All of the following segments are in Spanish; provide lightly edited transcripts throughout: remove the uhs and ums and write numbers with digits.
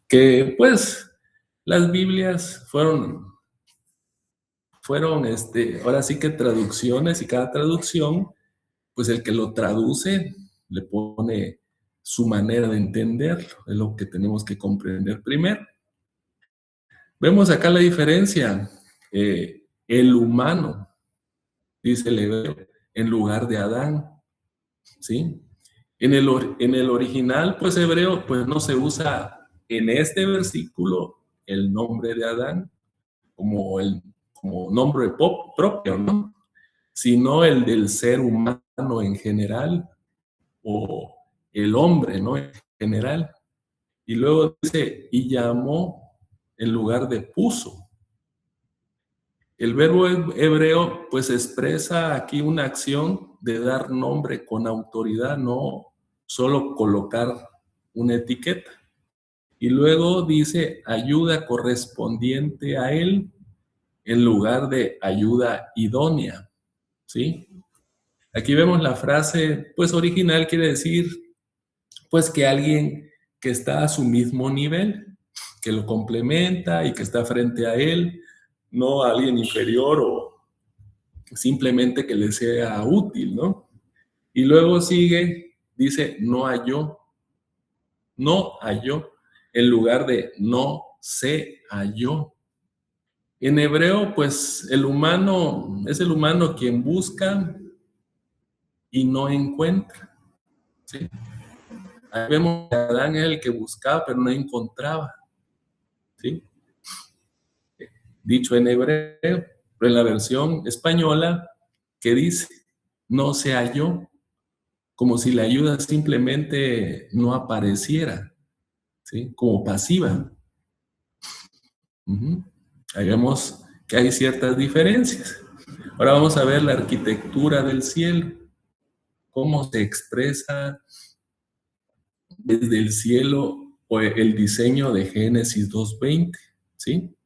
que pues las Biblias fueron ahora sí que traducciones, y cada traducción, pues el que lo traduce le pone su manera de entenderlo, es lo que tenemos que comprender primero. Vemos acá la diferencia, el humano, dice el hebreo, en lugar de Adán, ¿sí? En el original, pues hebreo, pues no se usa en este versículo el nombre de Adán como nombre propio, ¿no? Sino el del ser humano en general, o el hombre, ¿no? En general. Y luego dice, y llamó en lugar de puso. El verbo hebreo pues expresa aquí una acción de dar nombre con autoridad, no solo colocar una etiqueta. Y luego dice ayuda correspondiente a él en lugar de ayuda idónea, ¿sí? Aquí vemos la frase, pues original quiere decir, pues que alguien que está a su mismo nivel, que lo complementa y que está frente a él, no a alguien inferior o simplemente que le sea útil, ¿no? Y luego sigue, dice, no halló, en lugar de no se halló. En hebreo, pues el humano es el humano quien busca y no encuentra, ¿sí? Ahí vemos que Adán es el que buscaba, pero no encontraba, ¿sí? Dicho en hebreo, pero en la versión española, que dice, no se halló, como si la ayuda simplemente no apareciera, ¿sí? Como pasiva. Ahí vemos que hay ciertas diferencias. Ahora vamos a ver la arquitectura del cielo, cómo se expresa desde el cielo o el diseño de Génesis 2:20, ¿sí?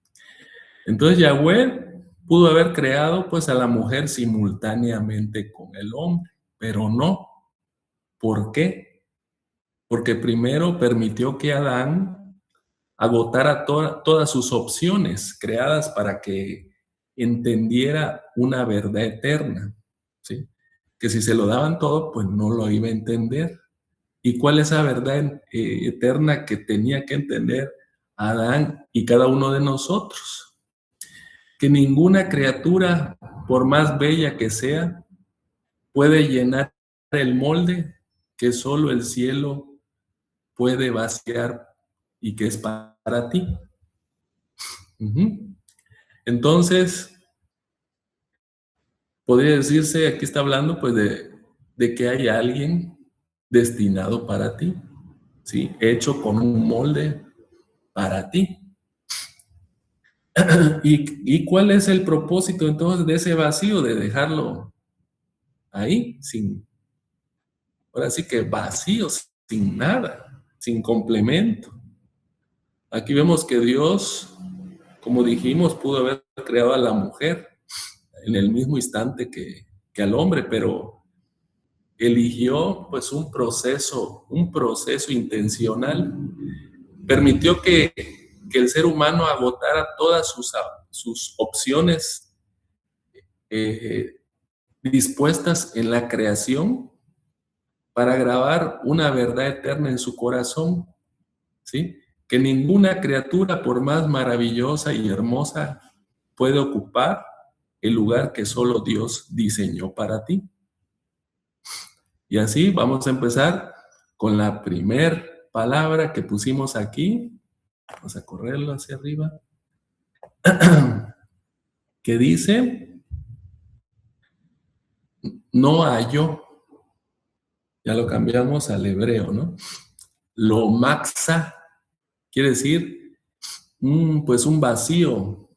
Entonces Yahweh pudo haber creado pues a la mujer simultáneamente con el hombre, pero no. ¿Por qué? Porque primero permitió que Adán agotara todas sus opciones creadas para que entendiera una verdad eterna, ¿sí? Que si se lo daban todo, pues no lo iba a entender. ¿Y cuál es esa verdad eterna que tenía que entender Adán y cada uno de nosotros? Que ninguna criatura, por más bella que sea, puede llenar el molde que solo el cielo puede vaciar y que es para ti. Entonces, podría decirse, aquí está hablando pues de que hay alguien destinado para ti, ¿sí? Hecho con un molde para ti. ¿Y cuál es el propósito entonces de ese vacío, de dejarlo ahí, ahora sí que vacío, sin nada, sin complemento? Aquí vemos que Dios, como dijimos, pudo haber creado a la mujer en el mismo instante que al hombre, pero eligió pues un proceso intencional. Permitió que el ser humano agotara todas sus opciones eh, dispuestas en la creación para grabar una verdad eterna en su corazón, ¿sí? Que ninguna criatura, por más maravillosa y hermosa, puede ocupar el lugar que solo Dios diseñó para ti. Y así vamos a empezar con la primer palabra que pusimos aquí. Vamos a correrlo hacia arriba. Que dice, no halló. Ya lo cambiamos al hebreo, ¿no? Lo maxa quiere decir, pues un vacío,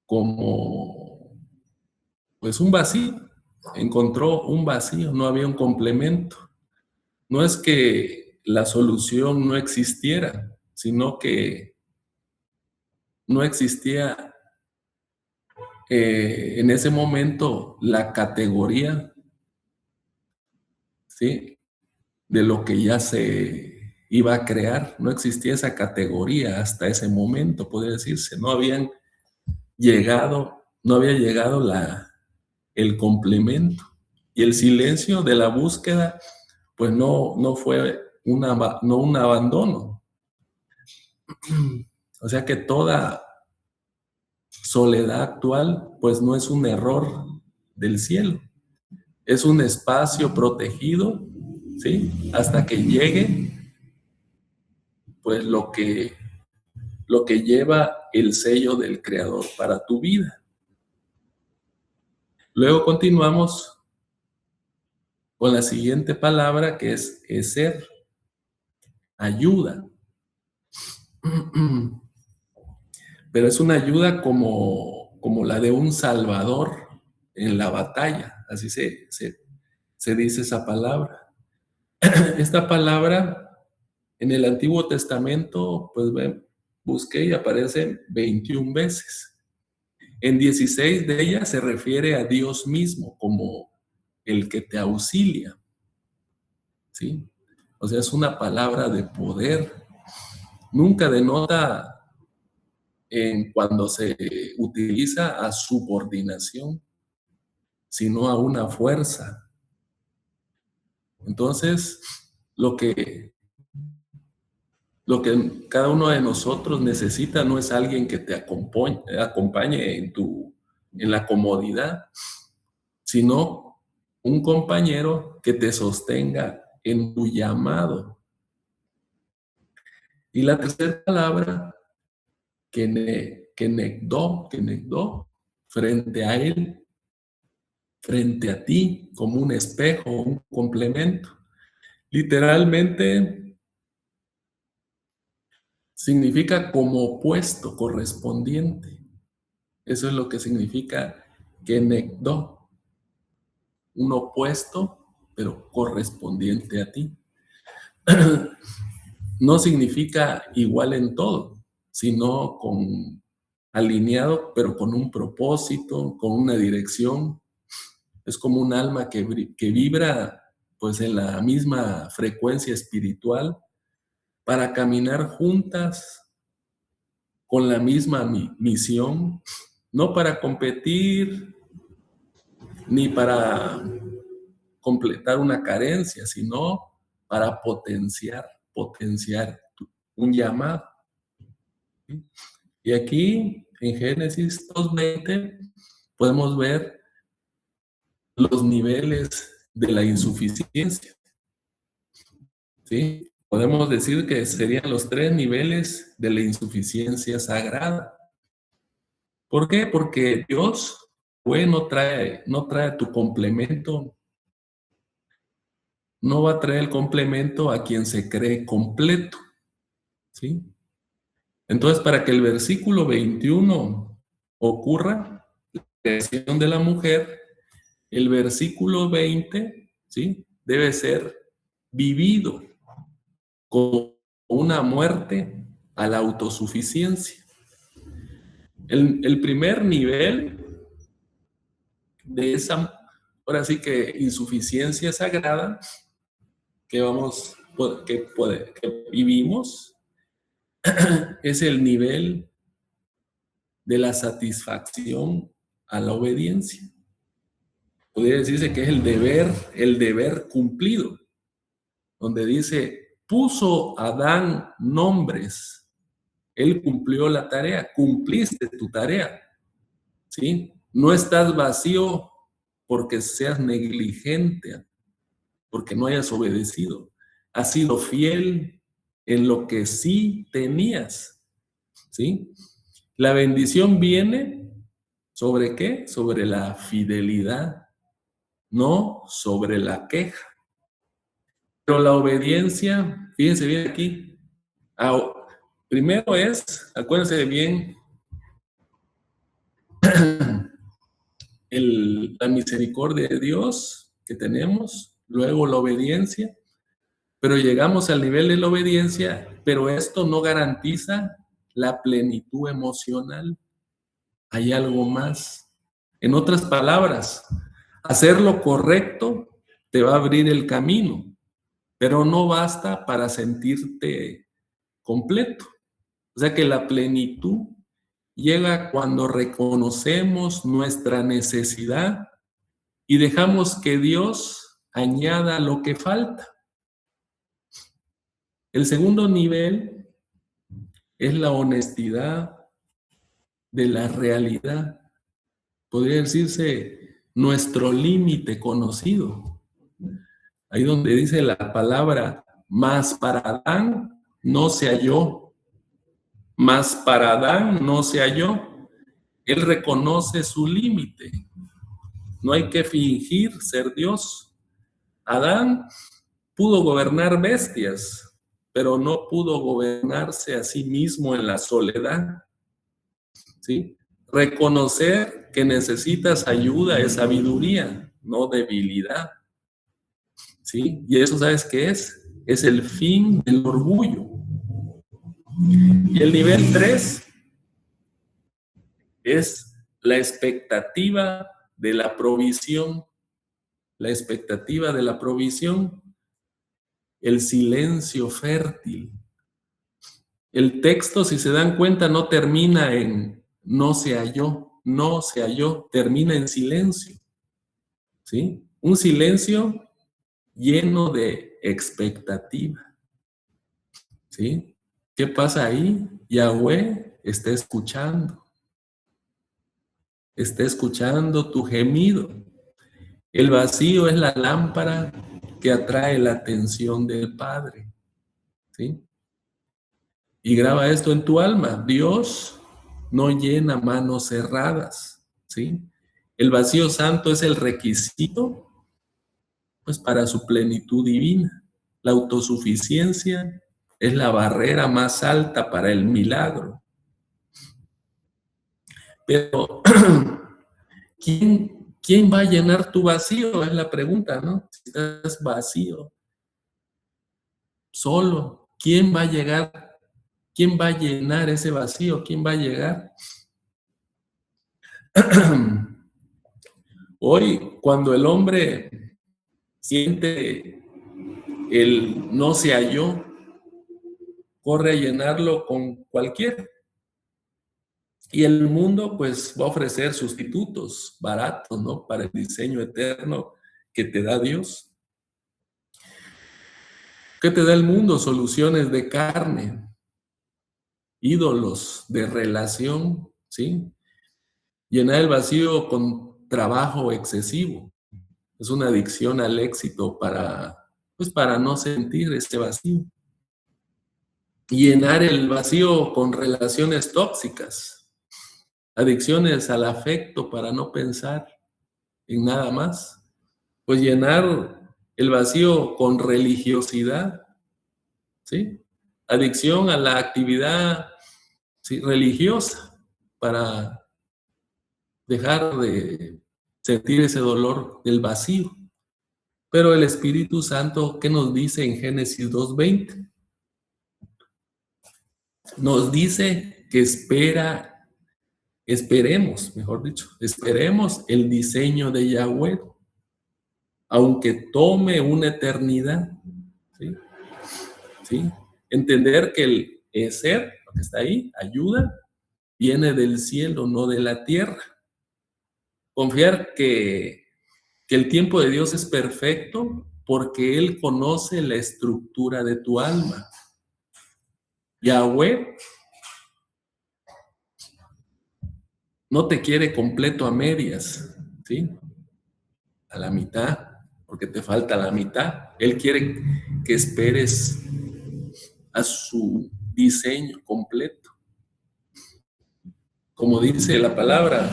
como, pues un vacío. Encontró un vacío, no había un complemento. No es que la solución no existiera, sino que no existía en ese momento la categoría, ¿sí? De lo que ya iba a crear. No existía esa categoría hasta ese momento, podría decirse. No había llegado el complemento. Y el silencio de la búsqueda, pues no fue no un abandono. O sea que toda soledad actual, pues no es un error del cielo. Es un espacio protegido, ¿sí? Hasta que llegue, pues lo que lleva el sello del Creador para tu vida. Luego continuamos con la siguiente palabra, que es ser, ayuda. Pero es una ayuda como la de un salvador en la batalla, así se dice esa palabra. Esta palabra en el Antiguo Testamento, pues busqué y aparece 21 veces. En 16 de ellas se refiere a Dios mismo como el que te auxilia, ¿sí? O sea, es una palabra de poder. Nunca denota cuando se utiliza a subordinación, sino a una fuerza. Entonces, lo que cada uno de nosotros necesita no es alguien que te acompañe en la comodidad, sino un compañero que te sostenga en tu llamado. Y la tercera palabra, kenegdo, frente a él, frente a ti, como un espejo, un complemento. Literalmente significa como opuesto, correspondiente. Eso es lo que significa kenegdo, un opuesto, pero correspondiente a ti. No significa igual en todo, sino alineado, pero con un propósito, con una dirección. Es como un alma que vibra pues en la misma frecuencia espiritual para caminar juntas con la misma misión, no para competir ni para completar una carencia, sino para potenciar un llamado. Y aquí en Génesis 2:20 podemos ver los niveles de la insuficiencia, ¿sí? Podemos decir que serían los 3 niveles de la insuficiencia sagrada. ¿Por qué? Porque Dios, no trae tu complemento, no va a traer el complemento a quien se cree completo, ¿sí? Entonces, para que el versículo 21 ocurra, la creación de la mujer, el versículo 20, ¿sí?, debe ser vivido como una muerte a la autosuficiencia. El primer nivel de esa, ahora sí que insuficiencia sagrada que vivimos, es el nivel de la satisfacción a la obediencia. Podría decirse que es el deber cumplido, donde dice, puso Adán nombres, él cumplió la tarea, cumpliste tu tarea, ¿sí? No estás vacío porque seas negligente, porque no hayas obedecido. Has sido fiel en lo que sí tenías, ¿sí? La bendición viene ¿sobre qué? Sobre la fidelidad, no sobre la queja. Pero la obediencia, fíjense bien aquí, primero acuérdense bien, la misericordia de Dios que tenemos, luego la obediencia, pero llegamos al nivel de la obediencia, pero esto no garantiza la plenitud emocional. Hay algo más. En otras palabras, hacer lo correcto te va a abrir el camino, pero no basta para sentirte completo. O sea que la plenitud llega cuando reconocemos nuestra necesidad y dejamos que Dios añada lo que falta. El segundo nivel es la honestidad de la realidad. Podría decirse nuestro límite conocido. Ahí donde dice la palabra, mas para Adán no se halló. Mas para Adán no se halló. Él reconoce su límite. No hay que fingir ser Dios. Adán pudo gobernar bestias, pero no pudo gobernarse a sí mismo en la soledad. ¿Sí? Reconocer que necesitas ayuda es sabiduría, no debilidad. ¿Sí? Y eso, ¿sabes qué es? Es el fin del orgullo. Y el nivel 3 es la expectativa de la provisión. La expectativa de la provisión, el silencio fértil. El texto, si se dan cuenta, no termina en no se halló, termina en silencio. ¿Sí? Un silencio lleno de expectativa. ¿Sí? ¿Qué pasa ahí? Yahweh está escuchando tu gemido. El vacío es la lámpara que atrae la atención del Padre. ¿Sí? Y graba esto en tu alma. Dios no llena manos cerradas. ¿Sí? El vacío santo es el requisito pues, para su plenitud divina. La autosuficiencia es la barrera más alta para el milagro. Pero, ¿quién va a llenar tu vacío? Es la pregunta, ¿no? Si estás vacío, solo, ¿quién va a llegar? ¿Quién va a llenar ese vacío? ¿Quién va a llegar? Hoy, cuando el hombre siente el no se halló, corre a llenarlo con cualquiera. Y el mundo pues va a ofrecer sustitutos baratos, ¿no? Para el diseño eterno que te da Dios. ¿Qué te da el mundo? Soluciones de carne, ídolos de relación, ¿sí? Llenar el vacío con trabajo excesivo. Es una adicción al éxito para no sentir este vacío. Llenar el vacío con relaciones tóxicas, adicciones al afecto para no pensar en nada más. Pues llenar el vacío con religiosidad, ¿sí? Adicción a la actividad, ¿sí?, religiosa para dejar de sentir ese dolor del vacío. Pero el Espíritu Santo, ¿qué nos dice en Génesis 2:20? Nos dice que esperemos el diseño de Yahweh, aunque tome una eternidad. ¿Sí? ¿Sí? Entender que el ser, lo que está ahí, ayuda, viene del cielo, no de la tierra. Confiar que el tiempo de Dios es perfecto porque Él conoce la estructura de tu alma. Yahweh no te quiere completo a medias, ¿sí? A la mitad, porque te falta la mitad. Él quiere que esperes a su diseño completo. Como dice la palabra,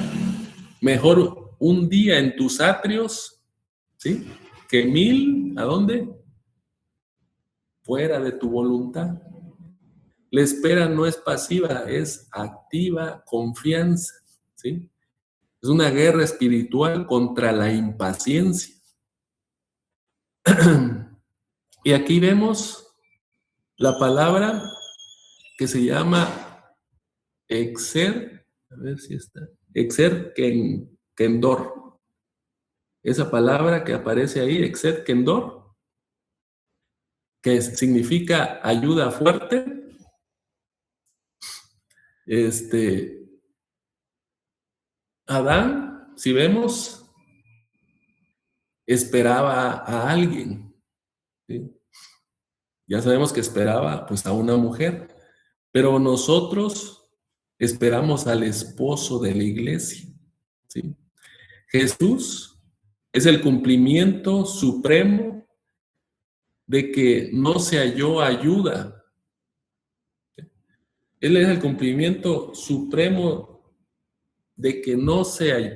mejor un día en tus atrios, ¿sí?, que 1000, ¿a dónde? Fuera de tu voluntad. La espera no es pasiva, es activa confianza, ¿sí? Es una guerra espiritual contra la impaciencia. Y aquí vemos la palabra que se llama exer, a ver si está, exer kendor. Esa palabra que aparece ahí, exer kendor, que significa ayuda fuerte. Adán, si vemos, esperaba a alguien, ¿sí? Ya sabemos que esperaba pues a una mujer, pero nosotros esperamos al esposo de la iglesia, ¿sí? Jesús es el cumplimiento supremo de que no se halló ayuda. Él es el cumplimiento supremo de que no se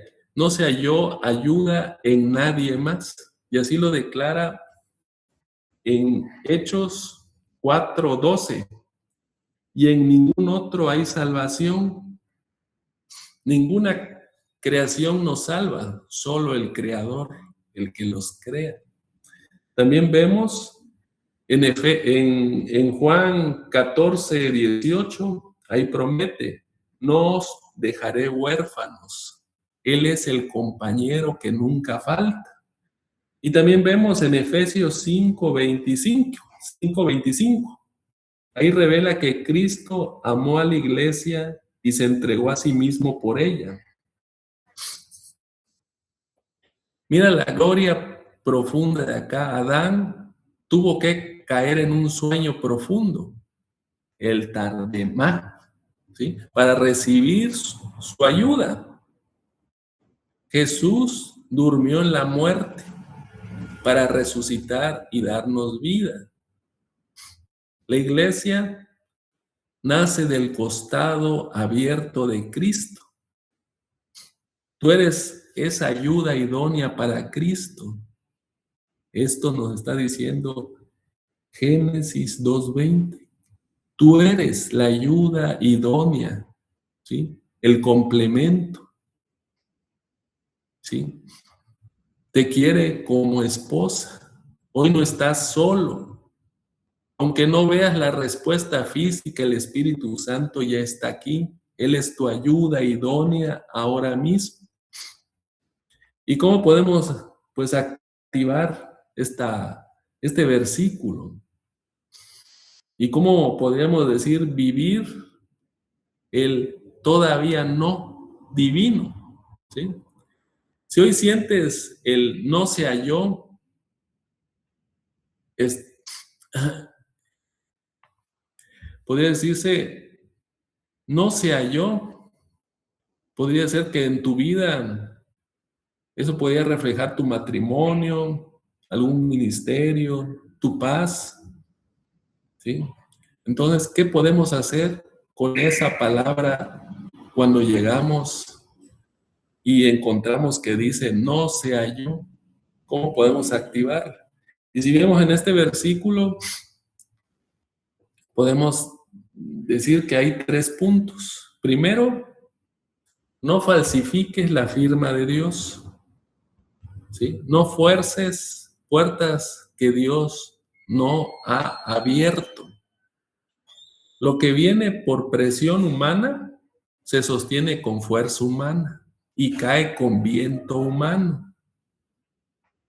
halló ayuda en nadie más. Y así lo declara en Hechos 4:12. Y en ningún otro hay salvación. Ninguna creación nos salva, solo el Creador, el que los crea. También vemos en Juan 14:18, ahí promete, no os dejaré huérfanos. Él es el compañero que nunca falta. Y también vemos en Efesios 5:25, ahí revela que Cristo amó a la iglesia y se entregó a sí mismo por ella. Mira la gloria profunda de acá. Adán tuvo que caer en un sueño profundo, el Tardemá, ¿sí? Para recibir su ayuda. Jesús durmió en la muerte para resucitar y darnos vida. La iglesia nace del costado abierto de Cristo. Tú eres esa ayuda idónea para Cristo. Esto nos está diciendo Génesis 2:20. Tú eres la ayuda idónea, ¿sí? El complemento, ¿sí? Te quiere como esposa. Hoy no estás solo. Aunque no veas la respuesta física, el Espíritu Santo ya está aquí. Él es tu ayuda idónea ahora mismo. ¿Y cómo podemos, pues, activar este versículo? ¿Y cómo podríamos decir vivir el todavía no divino? ¿Sí? Si hoy sientes el no se halló, podría decirse no se halló, podría ser que en tu vida eso podría reflejar tu matrimonio, algún ministerio, tu paz, ¿sí? Entonces, ¿qué podemos hacer con esa palabra cuando llegamos y encontramos que dice no se halló? ¿Cómo podemos activar? Y si vemos en este versículo, podemos decir que hay 3 puntos. Primero, no falsifiques la firma de Dios, ¿sí? No fuerces puertas que Dios no ha abierto. Lo que viene por presión humana se sostiene con fuerza humana y cae con viento humano.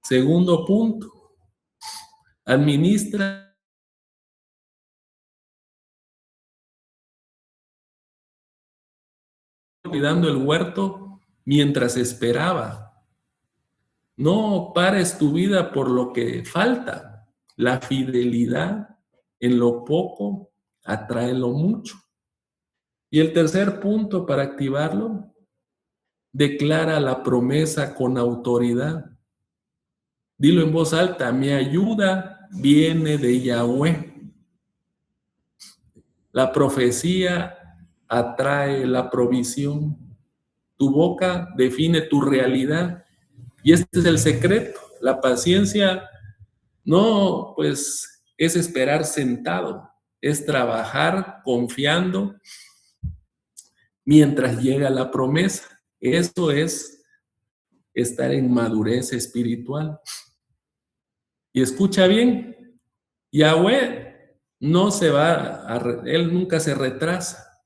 Segundo punto, administra cuidando el huerto mientras esperaba. No pares tu vida por lo que falta. La fidelidad en lo poco atrae lo mucho. Y el tercer punto para activarlo, declara la promesa con autoridad. Dilo en voz alta, mi ayuda viene de Yahweh. La profecía atrae la provisión. Tu boca define tu realidad. Y este es el secreto. La paciencia no, pues, es esperar sentado, es trabajar confiando mientras llega la promesa. Eso es estar en madurez espiritual. Y escucha bien, Yahweh no se va, Él nunca se retrasa.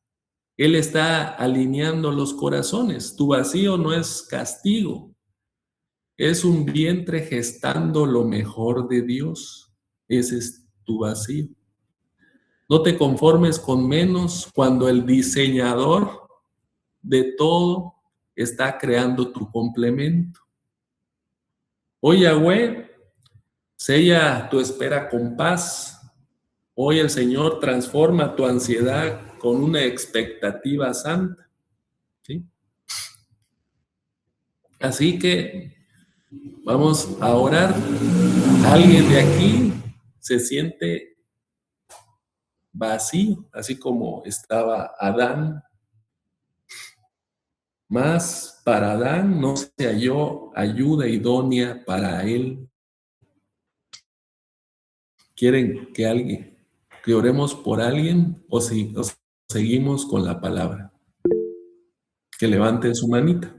Él está alineando los corazones. Tu vacío no es castigo, es un vientre gestando lo mejor de Dios. Ese es tu vacío. No te conformes con menos cuando el diseñador de todo está creando tu complemento. Hoy, Yahweh, sella tu espera con paz. Hoy el Señor transforma tu ansiedad con una expectativa santa. ¿Sí? Así que vamos a orar. Alguien de aquí se siente vacío, así como estaba Adán. Mas para Adán no se halló ayuda idónea para él. ¿Quieren que oremos por alguien o si seguimos con la palabra? Que levanten su manita.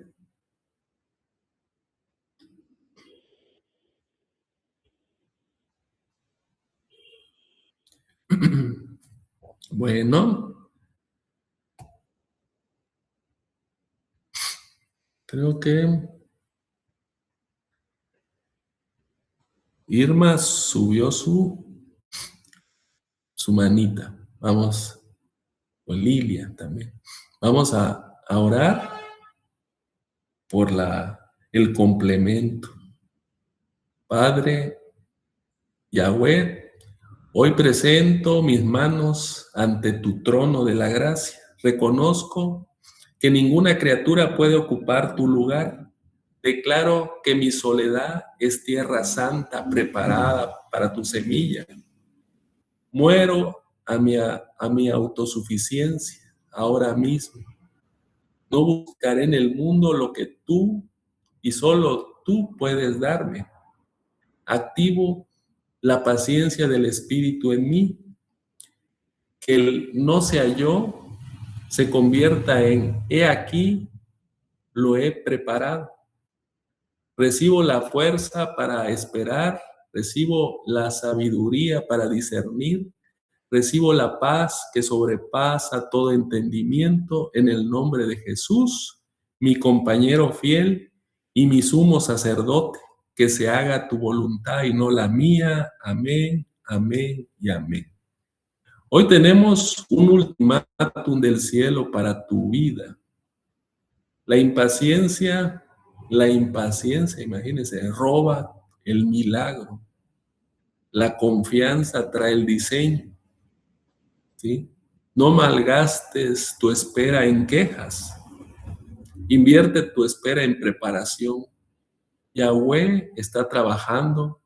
Bueno, creo que Irma subió su manita. Vamos, o Lilia también. Vamos a orar por el complemento. Padre Yahweh, hoy presento mis manos ante tu trono de la gracia. Reconozco que ninguna criatura puede ocupar tu lugar. Declaro que mi soledad es tierra santa preparada para tu semilla. Muero a mi autosuficiencia ahora mismo. No buscaré en el mundo lo que tú y solo tú puedes darme. Activo la paciencia del Espíritu en mí, que el no sea yo se convierta en he aquí, lo he preparado. Recibo la fuerza para esperar, recibo la sabiduría para discernir, recibo la paz que sobrepasa todo entendimiento en el nombre de Jesús, mi compañero fiel y mi sumo sacerdote, que se haga tu voluntad y no la mía. Amén, amén y amén. Hoy tenemos un ultimátum del cielo para tu vida. La impaciencia, imagínense, roba el milagro. La confianza trae el diseño, ¿sí? No malgastes tu espera en quejas. Invierte tu espera en preparación. Yahweh está trabajando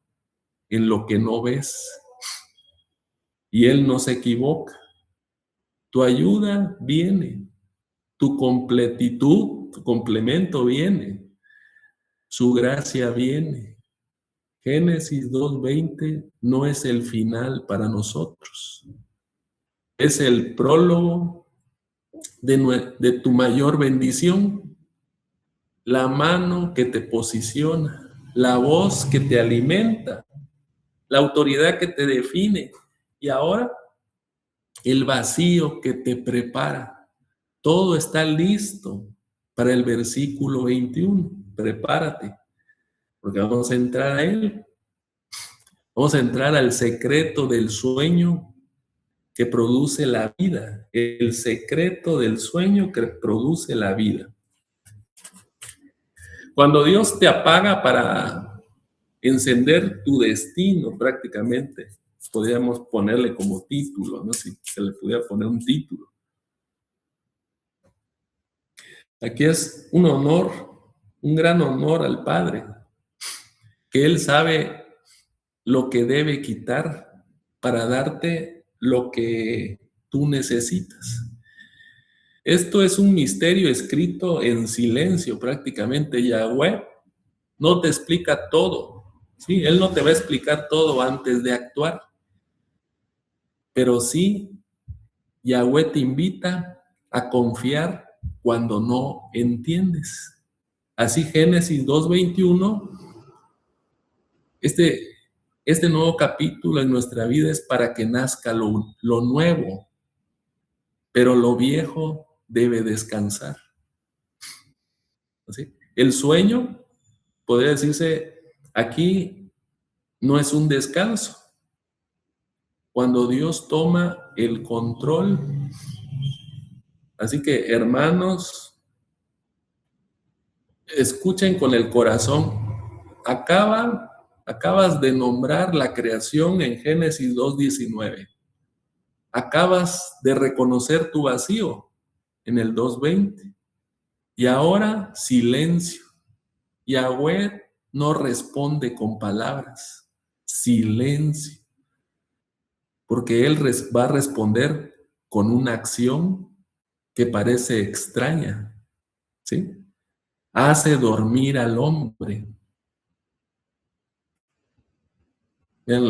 en lo que no ves y Él no se equivoca. Tu ayuda viene, tu completitud, tu complemento viene, su gracia viene. Génesis 2:20 no es el final para nosotros, es el prólogo de tu mayor bendición, la mano que te posiciona, la voz que te alimenta, la autoridad que te define y ahora el vacío que te prepara. Todo está listo para el versículo 21. Prepárate, porque vamos a entrar a él. Vamos a entrar al secreto del sueño que produce la vida. El secreto del sueño que produce la vida. Cuando Dios te apaga para encender tu destino, prácticamente, podríamos ponerle como título, ¿no? Si se le pudiera poner un título. Aquí es un honor, un gran honor al Padre, que Él sabe lo que debe quitar para darte lo que tú necesitas. Esto es un misterio escrito en silencio prácticamente. Yahweh no te explica todo, ¿sí? Él no te va a explicar todo antes de actuar, pero sí, Yahweh te invita a confiar cuando no entiendes. Así Génesis 2:21, este nuevo capítulo en nuestra vida es para que nazca lo nuevo, pero lo viejo debe descansar. ¿Sí? El sueño, podría decirse, aquí no es un descanso, cuando Dios toma el control. Así que, hermanos, escuchen con el corazón. Acabas de nombrar la creación en Génesis 2:19. Acabas de reconocer tu vacío en el 2:20. Y ahora, silencio. Yahweh no responde con palabras. Silencio. Porque Él va a responder con una acción que parece extraña. ¿Sí? Hace dormir al hombre. Vean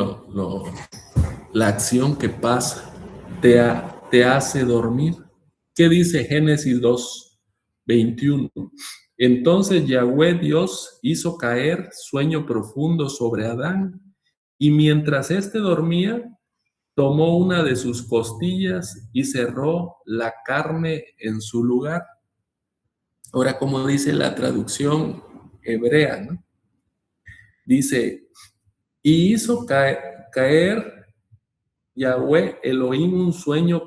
la acción que pasa. Te hace dormir. ¿Qué dice Génesis 2:21? Entonces Yahweh Dios hizo caer sueño profundo sobre Adán, y mientras éste dormía, tomó una de sus costillas y cerró la carne en su lugar. Ahora, como dice la traducción hebrea, ¿no? Dice, y hizo caer Yahweh Elohim un sueño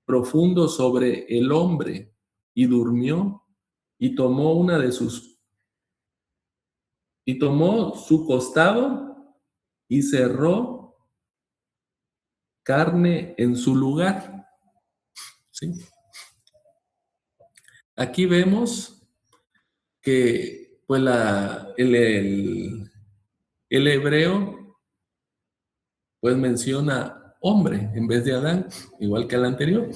profundo sobre el hombre, y durmió, y tomó su costado y cerró carne en su lugar. ¿Sí? Aquí vemos que pues el hebreo pues menciona hombre en vez de Adán, igual que el anterior.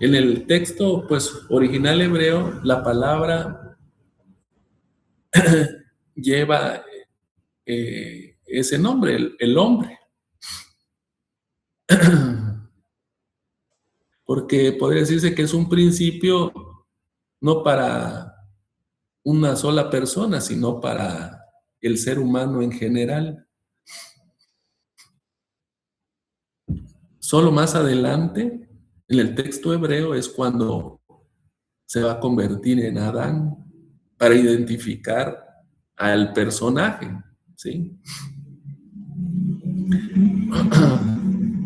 En el texto pues original hebreo, la palabra lleva ese nombre, el hombre. Porque podría decirse que es un principio no para una sola persona, sino para el ser humano en general. Solo más adelante, en el texto hebreo, es cuando se va a convertir en Adán para identificar al personaje, ¿sí?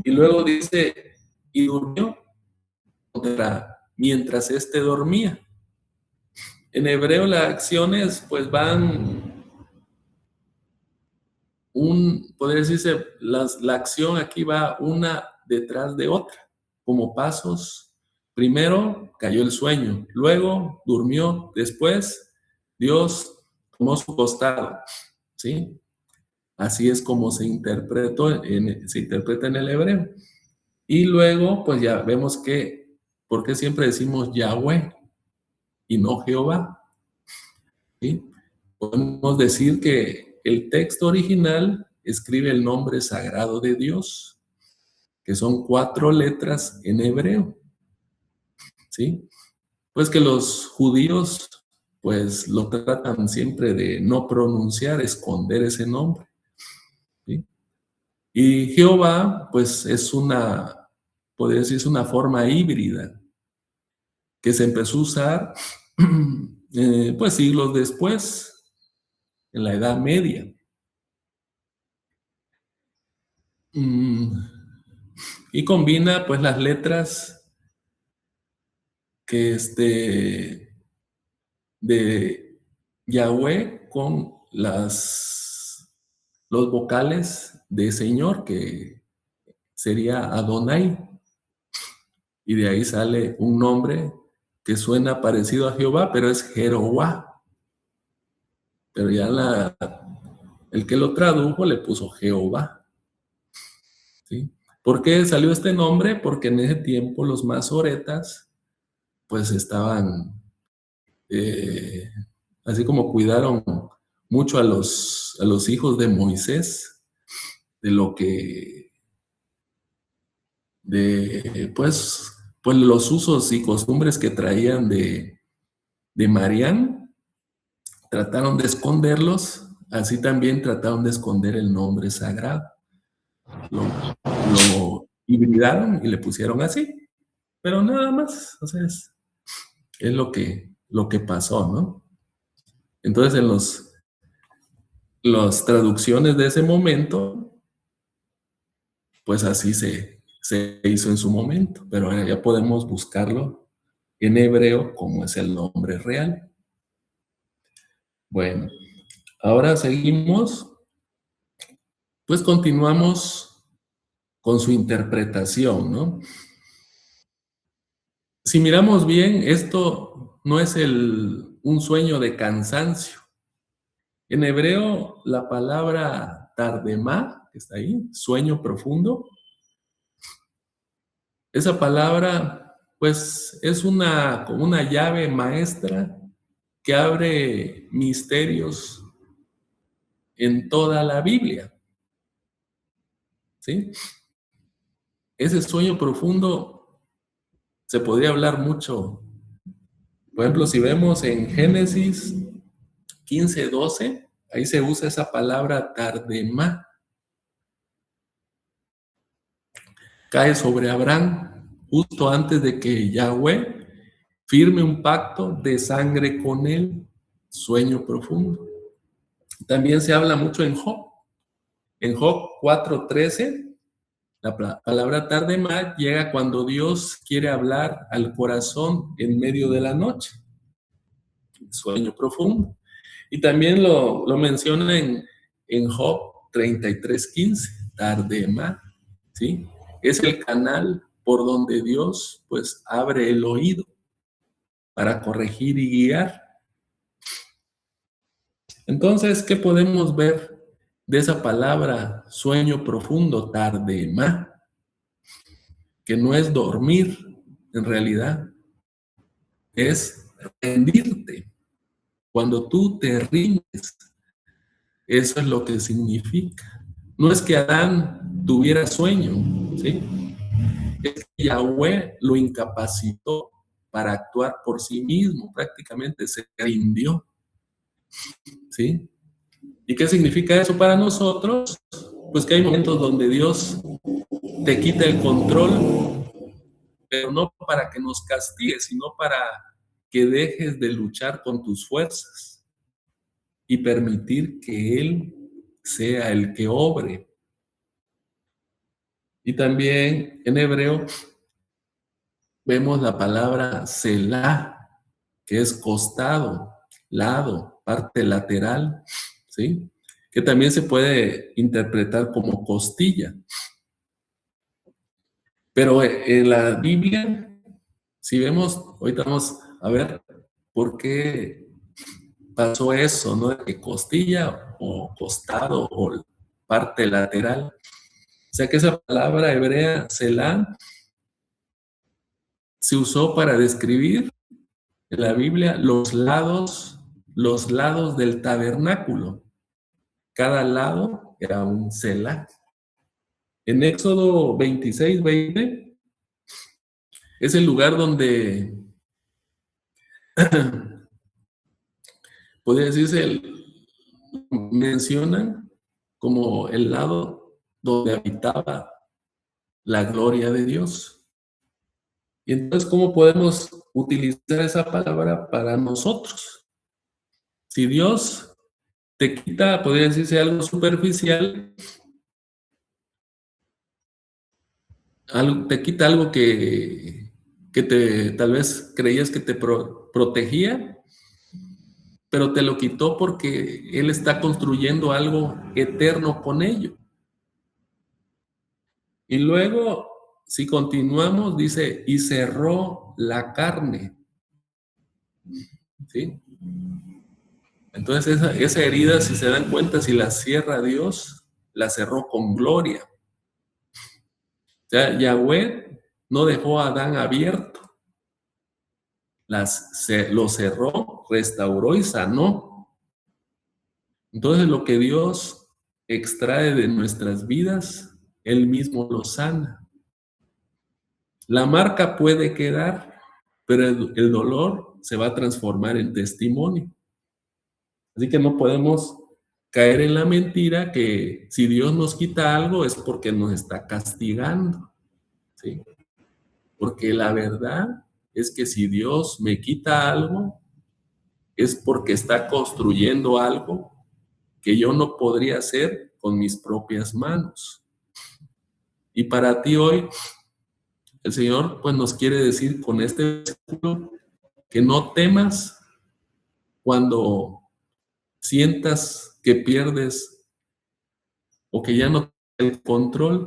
Y luego dice, y durmió mientras éste dormía. En hebreo las acciones pues van podría decirse, la acción aquí va una detrás de otra, como pasos. Primero cayó el sueño, luego durmió, después Dios tomó su costado, ¿sí? Así es como se interpreta en el hebreo. Y luego, pues ya vemos ¿por qué siempre decimos Yahweh y no Jehová? ¿Sí? Podemos decir que el texto original escribe el nombre sagrado de Dios, que son 4 letras en hebreo, ¿sí? Pues que los judíos, pues lo tratan siempre de no pronunciar, esconder ese nombre, ¿sí? Y Jehová, pues podría decir, es una forma híbrida que se empezó a usar, pues siglos después, en la Edad Media. Y combina pues las letras que de Yahweh con los vocales de Señor, que sería Adonai. Y de ahí sale un nombre que suena parecido a Jehová, pero es Jehová. Pero ya el que lo tradujo le puso Jehová. ¿Sí? ¿Por qué salió este nombre? Porque en ese tiempo los masoretas pues estaban, así como cuidaron mucho a los hijos de Moisés, de lo que, pues los usos y costumbres que traían de Marián, trataron de esconderlos, así también trataron de esconder el nombre sagrado. Lo hibridaron y le pusieron así, pero nada más, o sea, es lo que pasó, ¿no? Entonces, en las traducciones de ese momento, pues así se hizo en su momento, pero ahora ya podemos buscarlo en hebreo como es el nombre real. Bueno, ahora seguimos, pues continuamos con su interpretación, ¿no? Si miramos bien, esto no es un sueño de cansancio. En hebreo, la palabra tardemá, que está ahí, sueño profundo, esa palabra, pues, es como una llave maestra que abre misterios en toda la Biblia, ¿sí? Ese sueño profundo se podría hablar mucho. Por ejemplo, si vemos en Génesis 15:12, ahí se usa esa palabra tardemá. Cae sobre Abraham justo antes de que Yahweh firme un pacto de sangre con él, sueño profundo. También se habla mucho en Job. En Job 4:13, la palabra tardemá llega cuando Dios quiere hablar al corazón en medio de la noche, sueño profundo. Y también lo menciona en Job 33:15, tardemá, ¿sí? Es el canal por donde Dios pues abre el oído para corregir y guiar. Entonces, ¿qué podemos ver de esa palabra sueño profundo, tardemá? Que no es dormir, en realidad, es rendirte. Cuando tú te rindes, eso es lo que significa. No es que Adán tuviera sueño, ¿sí? Es que Yahweh lo incapacitó para actuar por sí mismo, prácticamente se rindió, ¿sí? ¿Y qué significa eso para nosotros? Pues que hay momentos donde Dios te quita el control, pero no para que nos castigue, sino para que dejes de luchar con tus fuerzas y permitir que Él sea el que obre. Y también en hebreo vemos la palabra Selah, que es costado, lado, parte lateral, ¿sí? Que también se puede interpretar como costilla. Pero en la Biblia, si vemos, ahorita vamos a ver por qué pasó eso, ¿no? De costilla o costado o parte lateral. O sea que esa palabra hebrea, Selah, se usó para describir en la Biblia los lados del tabernáculo. Cada lado era un Selah. En Éxodo 26:20 es el lugar donde podría decirse, mencionan como el lado donde habitaba la gloria de Dios. Y entonces, ¿cómo podemos utilizar esa palabra para nosotros? Si Dios te quita, podría decirse algo superficial, te quita algo que tal vez creías que te protegía, pero te lo quitó porque Él está construyendo algo eterno con ello. Y luego, si continuamos, dice, y cerró la carne, ¿sí? Entonces esa herida, si se dan cuenta, si la cierra Dios, la cerró con gloria. O sea, Yahweh no dejó a Adán abierto, lo cerró, restauró y sanó. Entonces lo que Dios extrae de nuestras vidas, Él mismo lo sana. La marca puede quedar, pero el dolor se va a transformar en testimonio. Así que no podemos caer en la mentira que si Dios nos quita algo es porque nos está castigando, ¿sí? Porque la verdad es que si Dios me quita algo, es porque está construyendo algo que yo no podría hacer con mis propias manos. Y para ti hoy, el Señor pues nos quiere decir con este versículo que no temas cuando sientas que pierdes o que ya no tienes el control.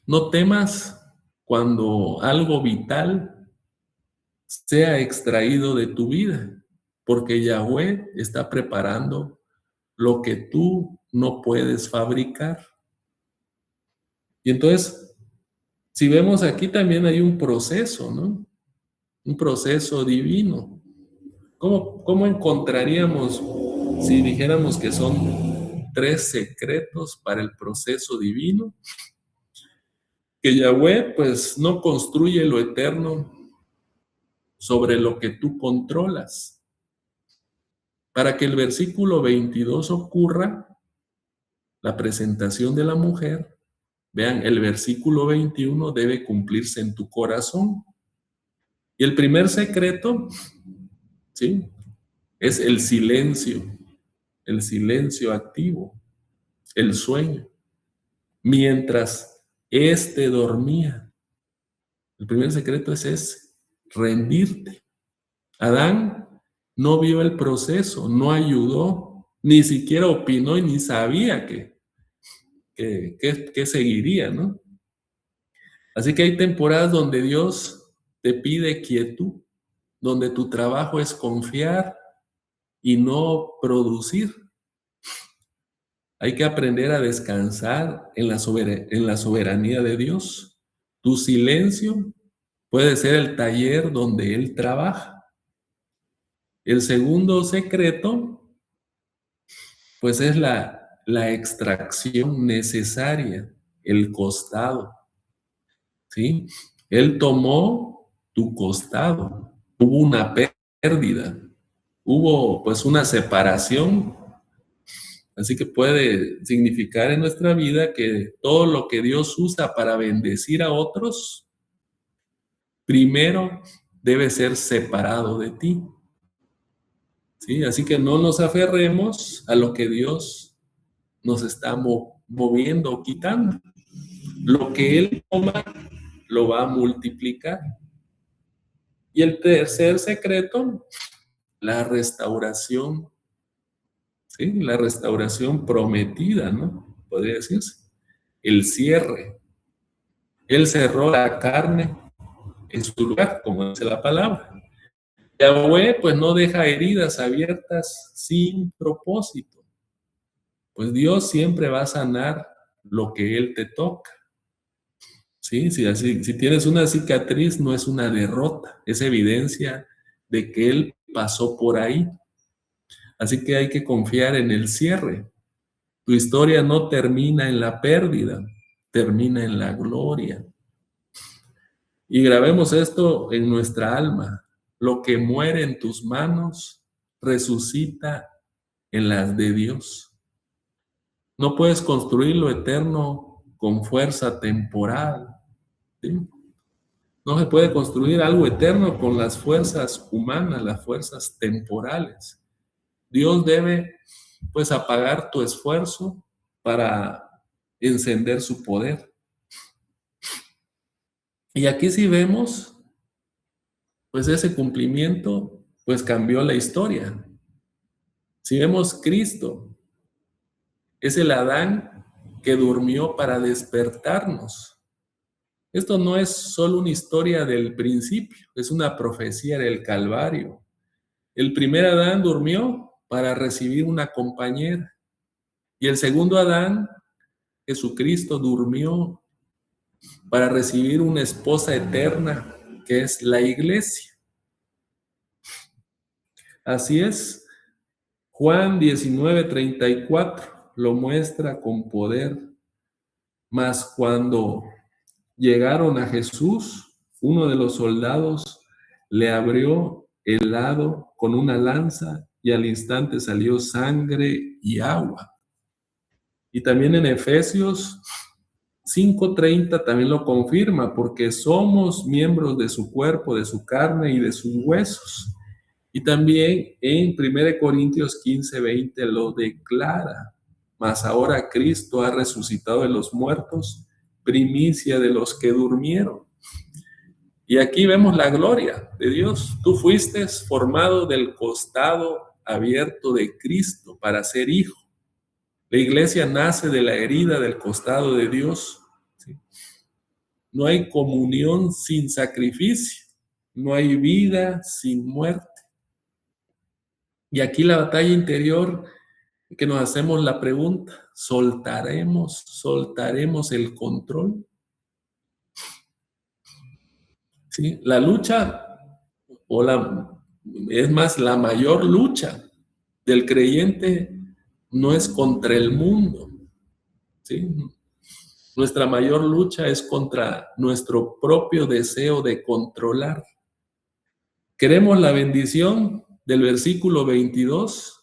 No temas cuando algo vital sea extraído de tu vida, porque Yahweh está preparando lo que tú no puedes fabricar. Y entonces, si vemos aquí también hay un proceso, ¿no? Un proceso divino. ¿Cómo encontraríamos si dijéramos que son 3 secretos para el proceso divino? Que Yahweh pues no construye lo eterno sobre lo que tú controlas. Para que el versículo 22 ocurra, la presentación de la mujer, vean, el versículo 21 debe cumplirse en tu corazón. Y el primer secreto, ¿sí? Es el silencio activo, el sueño. Mientras éste dormía, el primer secreto es ese, rendirte. Adán no vio el proceso, no ayudó, ni siquiera opinó y ni sabía que seguiría, ¿no? Así que hay temporadas donde Dios te pide quietud, donde tu trabajo es confiar y no producir. Hay que aprender a descansar en la soberanía de Dios. Tu silencio puede ser el taller donde Él trabaja. El segundo secreto, pues es la extracción necesaria, el costado, ¿sí? Él tomó tu costado, hubo una pérdida, hubo pues una separación. Así que puede significar en nuestra vida que todo lo que Dios usa para bendecir a otros, primero debe ser separado de ti. ¿Sí? Así que no nos aferremos a lo que Dios nos está moviendo o quitando. Lo que Él toma, lo va a multiplicar. Y el tercer secreto, la restauración, ¿sí? La restauración prometida, ¿no? Podría decirse. El cierre. Él cerró la carne en su lugar, como dice la palabra. Yahweh pues no deja heridas abiertas sin propósito. Pues Dios siempre va a sanar lo que Él te toca. ¿Sí? Si tienes una cicatriz, no es una derrota, es evidencia de que Él pasó por ahí. Así que hay que confiar en el cierre. Tu historia no termina en la pérdida, termina en la gloria. Y grabemos esto en nuestra alma. Lo que muere en tus manos resucita en las de Dios. No puedes construir lo eterno con fuerza temporal, ¿sí? No se puede construir algo eterno con las fuerzas humanas, las fuerzas temporales. Dios debe, pues, apagar tu esfuerzo para encender su poder. Y aquí sí vemos, pues, ese cumplimiento, pues, cambió la historia. Si vemos Cristo, es el Adán que durmió para despertarnos. Esto no es solo una historia del principio, es una profecía del Calvario. El primer Adán durmió para recibir una compañera y el segundo Adán, Jesucristo, durmió para recibir una esposa eterna que es la iglesia. Así es, Juan 19:34 lo muestra con poder, mas cuando llegaron a Jesús, uno de los soldados le abrió el lado con una lanza y al instante salió sangre y agua. Y también en Efesios 5:30 también lo confirma, porque somos miembros de su cuerpo, de su carne y de sus huesos. Y también en 1 Corintios 15:20 lo declara, mas ahora Cristo ha resucitado de los muertos primicia de los que durmieron. Y aquí vemos la gloria de Dios. Tú fuiste formado del costado abierto de Cristo para ser hijo. La iglesia nace de la herida del costado de Dios. ¿Sí? No hay comunión sin sacrificio. No hay vida sin muerte. Y aquí la batalla interior que nos hacemos la pregunta, ¿soltaremos el control? ¿Sí? La lucha, es más, la mayor lucha del creyente no es contra el mundo, ¿sí? Nuestra mayor lucha es contra nuestro propio deseo de controlar. Queremos la bendición del versículo 22,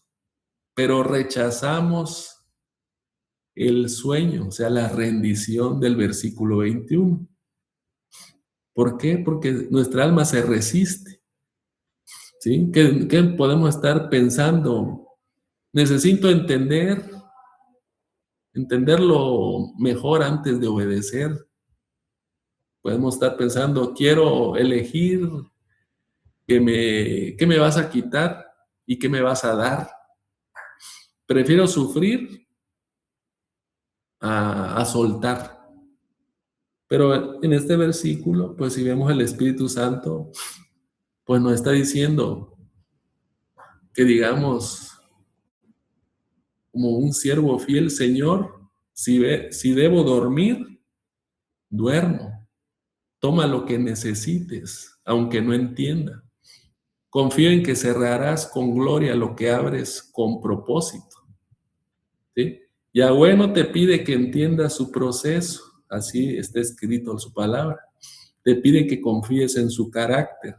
pero rechazamos el sueño, o sea, la rendición del versículo 21. ¿Por qué? Porque nuestra alma se resiste. ¿Sí? ¿Qué podemos estar pensando? Necesito entenderlo mejor antes de obedecer. Podemos estar pensando, quiero elegir qué me vas a quitar y qué me vas a dar. Prefiero sufrir a soltar. Pero en este versículo, pues si vemos el Espíritu Santo, pues nos está diciendo que digamos, como un siervo fiel, Señor, si debo dormir, duermo. Toma lo que necesites, aunque no entienda. Confío en que cerrarás con gloria lo que abres con propósito. ¿Sí? Yahweh no te pide que entiendas su proceso, así está escrito en su palabra. Te pide que confíes en su carácter.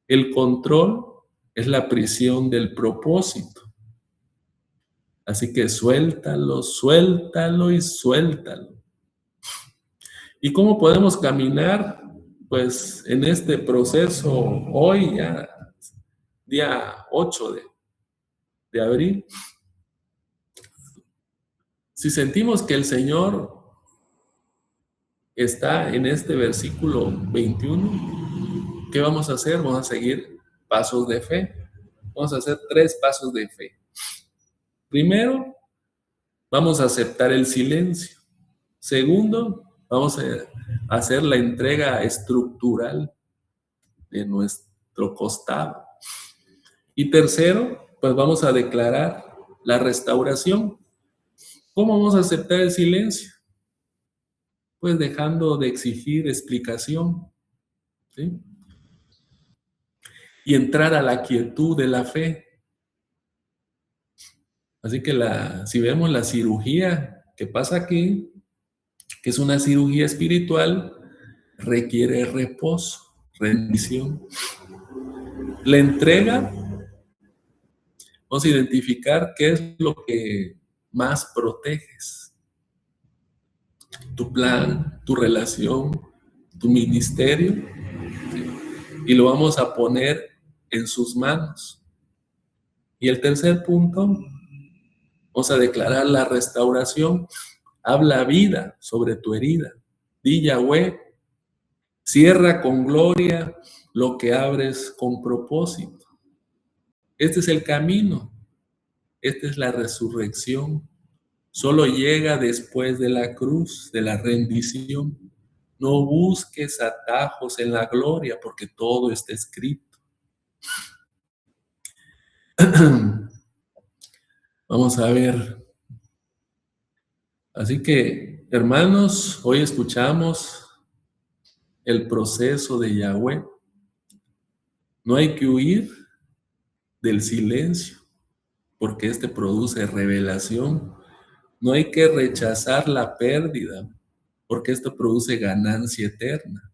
El control es la prisión del propósito. Así que suéltalo, suéltalo y suéltalo. ¿Y cómo podemos caminar? Pues en este proceso hoy, ya día 8 de abril, si sentimos que el Señor está en este versículo 21, ¿qué vamos a hacer? Vamos a seguir pasos de fe. Vamos a hacer 3 pasos de fe. Primero, vamos a aceptar el silencio. Segundo, vamos a hacer la entrega estructural de nuestro costado. Y tercero, pues vamos a declarar la restauración. ¿Cómo vamos a aceptar el silencio? Pues dejando de exigir explicación, ¿sí? Y entrar a la quietud de la fe. Así que si vemos la cirugía que pasa aquí, que es una cirugía espiritual, requiere reposo, rendición. La entrega, vamos a identificar qué es lo que más proteges. Tu plan, tu relación, tu ministerio, ¿sí? Y lo vamos a poner en sus manos. Y el tercer punto, vamos a declarar la restauración. Habla vida sobre tu herida. Di Yahweh, cierra con gloria lo que abres con propósito. Este es el camino. Esta es la resurrección. Solo llega después de la cruz, de la rendición. No busques atajos en la gloria, porque todo está escrito. Vamos a ver. Así que, hermanos, hoy escuchamos el proceso de Yahweh. No hay que huir del silencio, porque este produce revelación. No hay que rechazar la pérdida, porque esto produce ganancia eterna.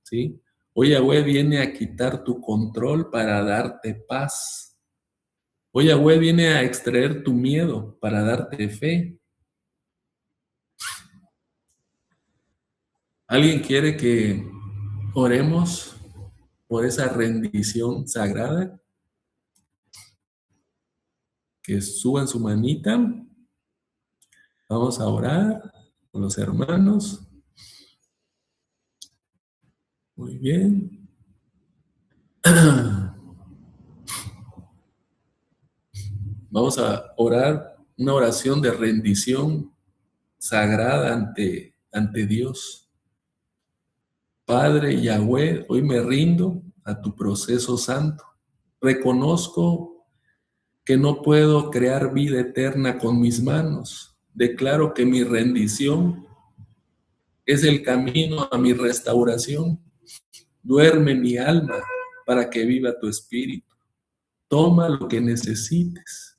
¿Sí? Hoy Yahweh viene a quitar tu control para darte paz. Hoy Yahweh viene a extraer tu miedo para darte fe. ¿Alguien quiere que oremos por esa rendición sagrada? Que suban su manita. Vamos a orar. con los hermanos. Muy bien. Vamos a orar una oración de rendición sagrada ante Dios. Padre Yahweh, hoy me rindo a tu proceso santo. Reconozco que no puedo crear vida eterna con mis manos. Declaro que mi rendición es el camino a mi restauración. Duerme mi alma para que viva tu espíritu. Toma lo que necesites.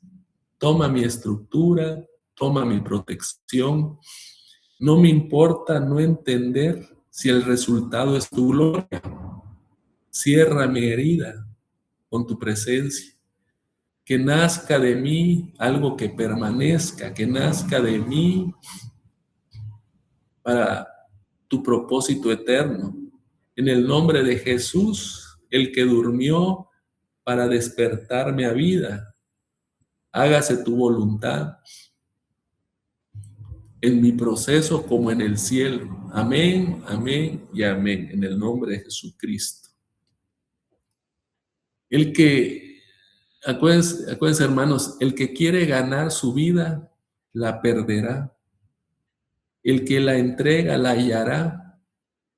Toma mi estructura, toma mi protección. No me importa no entender si el resultado es tu gloria. Cierra mi herida con tu presencia. Que nazca de mí algo que permanezca, que nazca de mí para tu propósito eterno. En el nombre de Jesús, el que durmió para despertarme a vida, hágase tu voluntad en mi proceso como en el cielo. Amén, amén y amén, en el nombre de Jesucristo. El que, acuérdense hermanos, el que quiere ganar su vida, la perderá. El que la entrega, la hallará.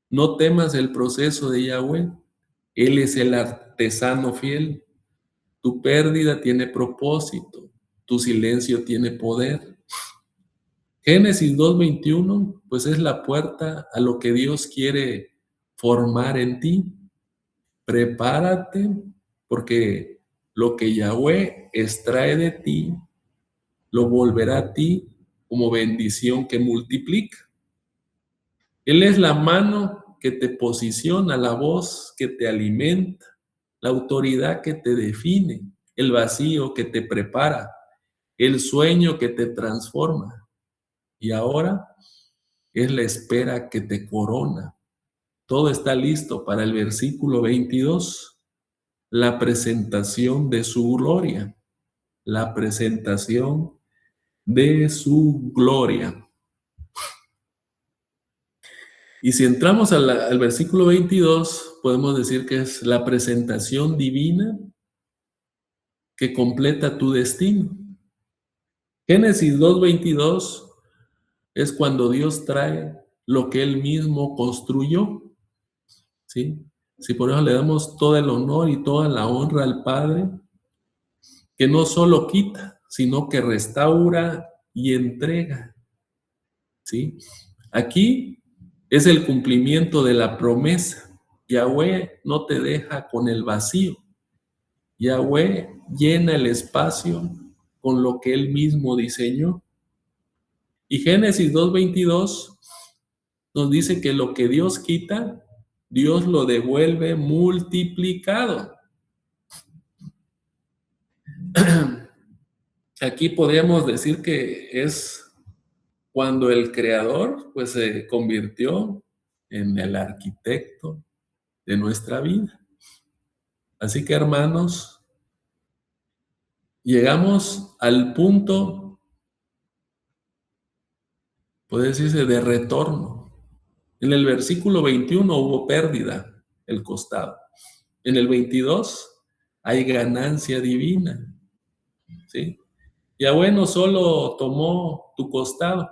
No temas el proceso de Yahweh. Él es el artesano fiel. Tu pérdida tiene propósito. Tu silencio tiene poder. Génesis 2:21, pues es la puerta a lo que Dios quiere formar en ti. Prepárate, porque lo que Yahweh extrae de ti, lo volverá a ti como bendición que multiplica. Él es la mano que te posiciona, la voz que te alimenta, la autoridad que te define, el vacío que te prepara, el sueño que te transforma. Y ahora es la espera que te corona. Todo está listo para el versículo 22, la presentación de su gloria, la presentación de su gloria. Y si entramos al versículo 22, podemos decir que es la presentación divina que completa tu destino. Génesis 2:22 es cuando Dios trae lo que Él mismo construyó, ¿sí? Si por eso le damos todo el honor y toda la honra al Padre, que no solo quita, sino que restaura y entrega, ¿sí? Aquí es el cumplimiento de la promesa. Yahweh no te deja con el vacío. Yahweh llena el espacio con lo que Él mismo diseñó. Y Génesis 2:22 nos dice que lo que Dios quita, Dios lo devuelve multiplicado. Aquí podríamos decir que es cuando el creador pues se convirtió en el arquitecto de nuestra vida. Así que hermanos, llegamos al punto, puede decirse, de retorno. En el versículo 21 hubo pérdida, el costado. En el 22 hay ganancia divina, ¿sí? Yahweh no solo tomó tu costado,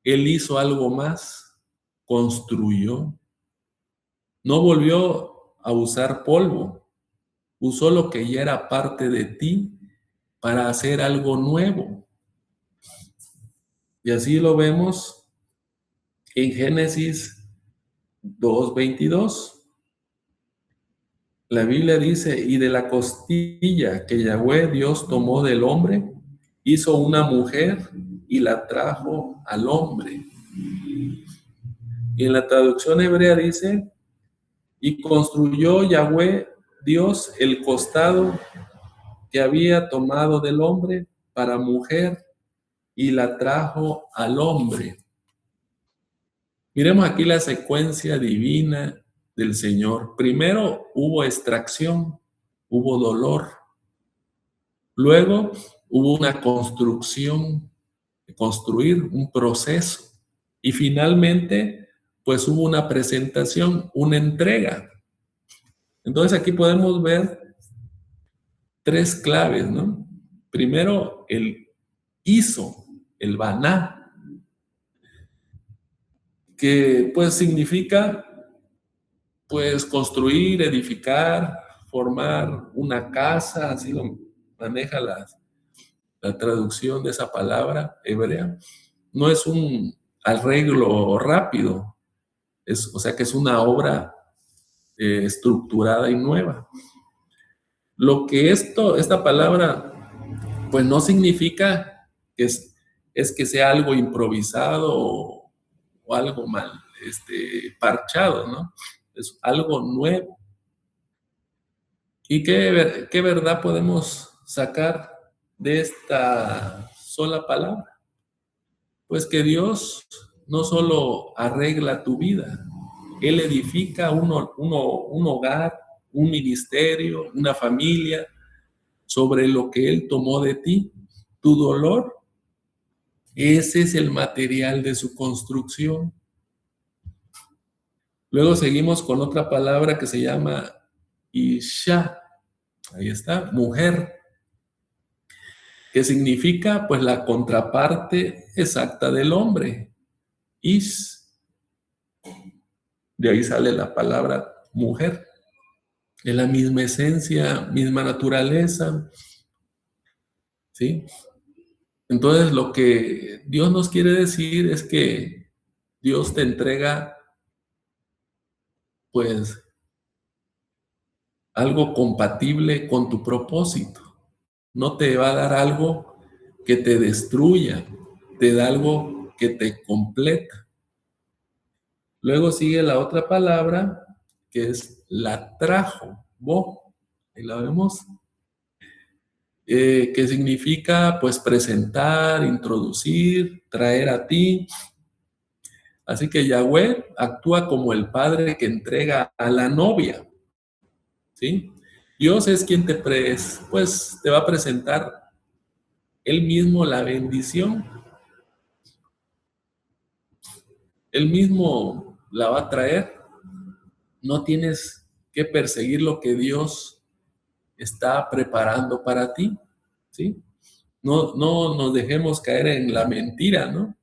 Él hizo algo más, construyó. No volvió a usar polvo, usó lo que ya era parte de ti para hacer algo nuevo. Y así lo vemos en Génesis 2:22. La Biblia dice, y de la costilla que Yahweh Dios tomó del hombre, hizo una mujer y la trajo al hombre. Y en la traducción hebrea dice, y construyó Yahweh Dios el costado que había tomado del hombre para mujer y la trajo al hombre. Miremos aquí la secuencia divina del Señor. Primero hubo extracción, hubo dolor. Luego hubo una construcción, construir un proceso. Y finalmente, pues hubo una presentación, una entrega. Entonces aquí podemos ver tres claves, ¿no? Primero, el hizo, el baná, que pues significa pues construir, edificar, formar una casa, así lo maneja la traducción de esa palabra hebrea. No es un arreglo rápido, o sea que es una obra estructurada y nueva. Lo que esta palabra, pues no significa que es que sea algo improvisado o algo mal, parchado, ¿no? Es algo nuevo. ¿Y qué verdad podemos sacar de esta sola palabra? Pues que Dios no solo arregla tu vida, Él edifica un hogar, un ministerio, una familia, sobre lo que Él tomó de ti. Tu dolor, ese es el material de su construcción. Luego seguimos con otra palabra que se llama Isha. Ahí está, mujer, que significa pues la contraparte exacta del hombre. Ish. De ahí sale la palabra mujer. Es la misma esencia, misma naturaleza, ¿sí? Entonces, lo que Dios nos quiere decir es que Dios te entrega, pues, algo compatible con tu propósito. No te va a dar algo que te destruya, te da algo que te completa. Luego sigue la otra palabra, que es la trajo, bo, ahí la vemos, que significa, pues, presentar, introducir, traer a ti. Así que Yahweh actúa como el padre que entrega a la novia, ¿sí? Dios es quien pues, te va a presentar él mismo la bendición, él mismo la va a traer. No tienes que perseguir lo que Dios está preparando para ti, ¿sí? No nos dejemos caer en la mentira, ¿no?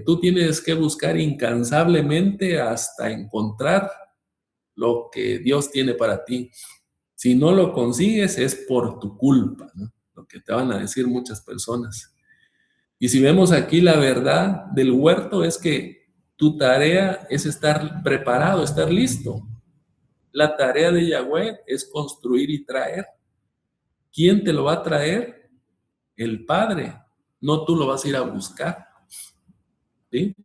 Tú tienes que buscar incansablemente hasta encontrar lo que Dios tiene para ti. Si no lo consigues es por tu culpa, ¿no? Lo que te van a decir muchas personas. Y si vemos aquí, la verdad del huerto es que tu tarea es estar preparado, estar listo. La tarea de Yahweh es construir y traer. ¿Quién te lo va a traer? El Padre. No tú lo vas a ir a buscar, ¿sí?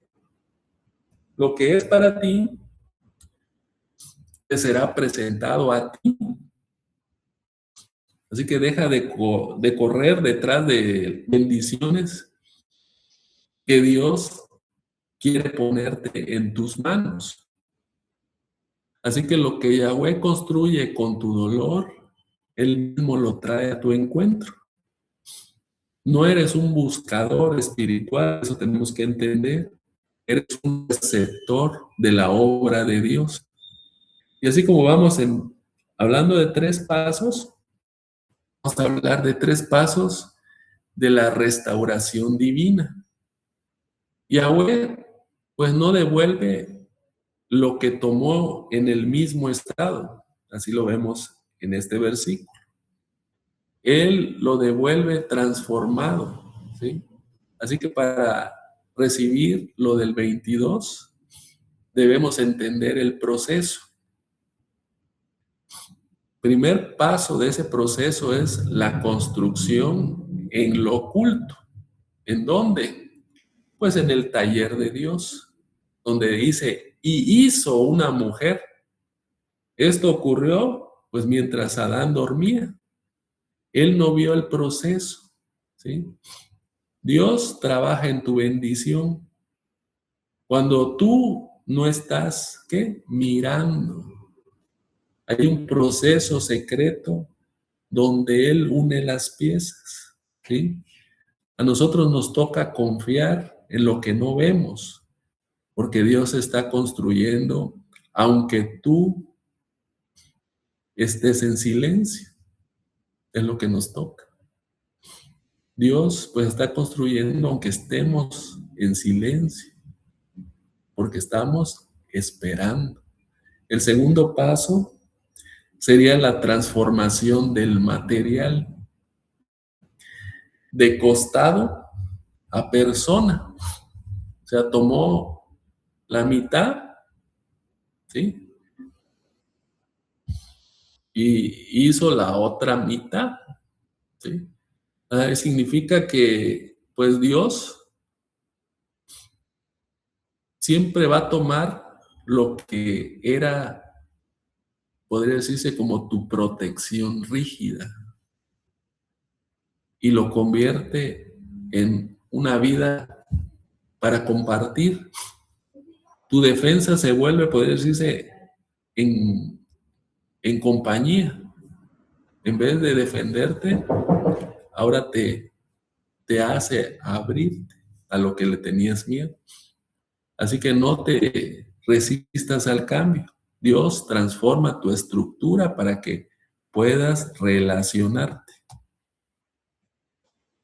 Lo que es para ti te será presentado a ti. Así que deja de correr detrás de bendiciones que Dios quiere ponerte en tus manos. Así que lo que Yahweh construye con tu dolor, Él mismo lo trae a tu encuentro. No eres un buscador espiritual, eso tenemos que entender. Eres un receptor de la obra de Dios. Y así como vamos hablando de tres pasos, vamos a hablar de tres pasos de la restauración divina. Yahweh, pues no devuelve lo que tomó en el mismo estado. Así lo vemos en este versículo. Él lo devuelve transformado, ¿sí? Así que para recibir lo del 22, debemos entender el proceso. Primer paso de ese proceso es la construcción en lo oculto. ¿En dónde? Pues en el taller de Dios, donde dice, y hizo una mujer. Esto ocurrió, pues, mientras Adán dormía. Él no vio el proceso, ¿sí? Dios trabaja en tu bendición cuando tú no estás, ¿qué? Mirando. Hay un proceso secreto donde Él une las piezas, ¿sí? A nosotros nos toca confiar en lo que no vemos, porque Dios está construyendo, aunque tú estés en silencio, es lo que nos toca. Dios pues está construyendo aunque estemos en silencio, porque estamos esperando. El segundo paso sería la transformación del material de costado a persona. O sea, tomó la mitad, ¿sí? Y hizo la otra mitad, ¿sí? Significa que, pues Dios siempre va a tomar lo que era, podría decirse, como tu protección rígida y lo convierte en una vida para compartir. Tu defensa se vuelve, podría decirse, en compañía. En vez de defenderte, ahora te hace abrirte a lo que le tenías miedo. Así que no te resistas al cambio. Dios transforma tu estructura para que puedas relacionarte.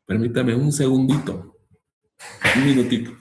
Permítame un segundito, un minutito.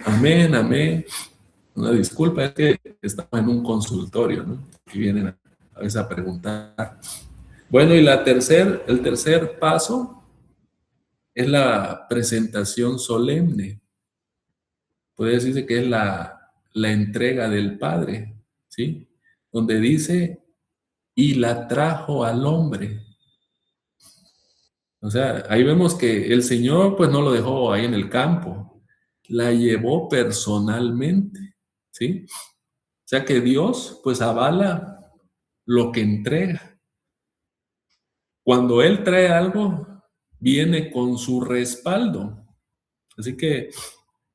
Amén, amén. Una disculpa, es que estaba en un consultorio, ¿no? Y vienen a veces a preguntar. Bueno, y el tercer paso es la presentación solemne. Puede decirse que es la entrega del Padre, ¿sí? Donde dice, y la trajo al hombre. O sea, ahí vemos que el Señor pues no lo dejó ahí en el campo, la llevó personalmente, ¿sí? O sea que Dios pues avala lo que entrega. Cuando Él trae algo, viene con su respaldo. Así que,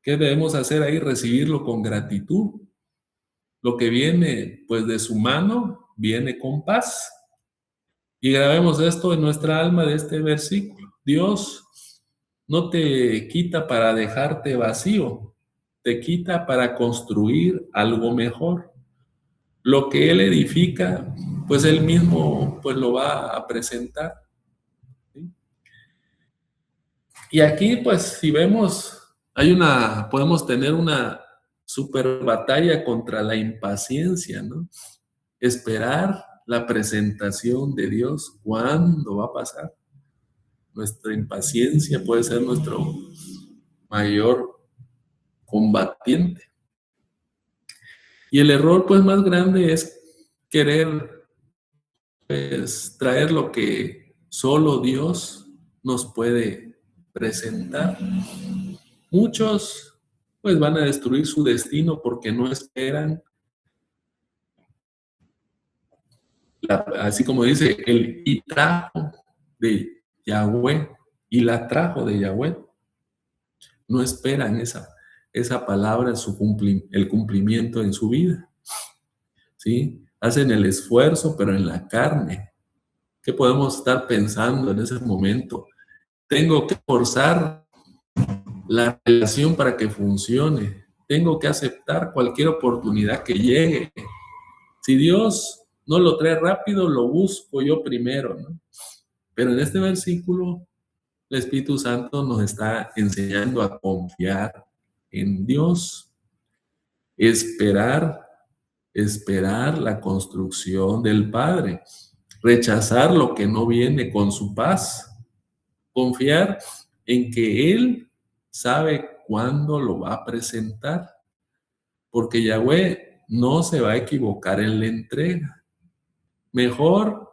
¿qué debemos hacer ahí? Recibirlo con gratitud. Lo que viene pues de su mano, viene con paz. Y grabemos esto en nuestra alma de este versículo. Dios no te quita para dejarte vacío, te quita para construir algo mejor. Lo que Él edifica, pues Él mismo pues lo va a presentar, ¿sí? Y aquí pues si vemos, podemos tener una super batalla contra la impaciencia, ¿no? Esperar la presentación de Dios, ¿cuándo va a pasar? Nuestra impaciencia puede ser nuestro mayor combatiente. Y el error pues más grande es querer pues, traer lo que solo Dios nos puede presentar. Muchos pues van a destruir su destino porque no esperan, así como dice el y trajo de Yahweh y la trajo de Yahweh. No esperan esa palabra, el cumplimiento en su vida, ¿sí? Hacen el esfuerzo, pero en la carne. ¿Qué podemos estar pensando en ese momento? Tengo que forzar la relación para que funcione. Tengo que aceptar cualquier oportunidad que llegue. Si Dios no lo trae rápido, lo busco yo primero, ¿no? Pero en este versículo, el Espíritu Santo nos está enseñando a confiar en Dios, esperar, esperar la construcción del Padre, rechazar lo que no viene con su paz, confiar en que Él sabe cuándo lo va a presentar, porque Yahweh no se va a equivocar en la entrega. Mejor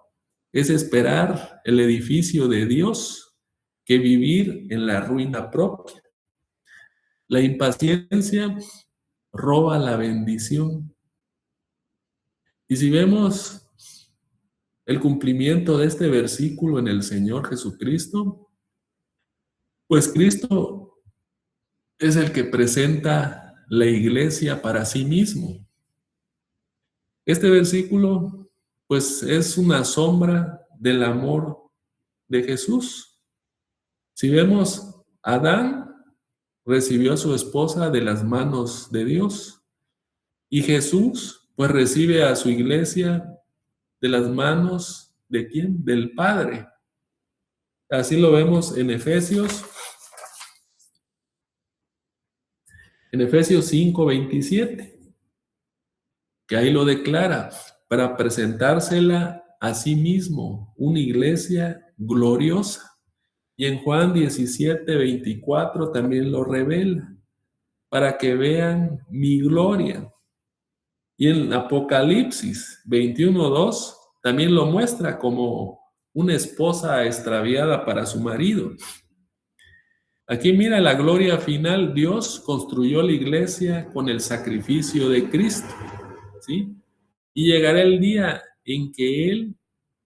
es esperar el edificio de Dios que vivir en la ruina propia. La impaciencia roba la bendición. Y si vemos el cumplimiento de este versículo en el Señor Jesucristo, pues Cristo es el que presenta la iglesia para sí mismo. Este versículo, pues, es una sombra del amor de Jesús. Si vemos, Adán recibió a su esposa de las manos de Dios y Jesús, pues, recibe a su iglesia de las manos ¿de quién? Del Padre. Así lo vemos en Efesios 5:27, que ahí lo declara, para presentársela a sí mismo, una iglesia gloriosa. Y en Juan 17:24 también lo revela, para que vean mi gloria. Y en Apocalipsis 21:2 también lo muestra como una esposa extraviada para su marido. Aquí mira la gloria final. Dios construyó la iglesia con el sacrificio de Cristo, ¿sí? Y llegará el día en que Él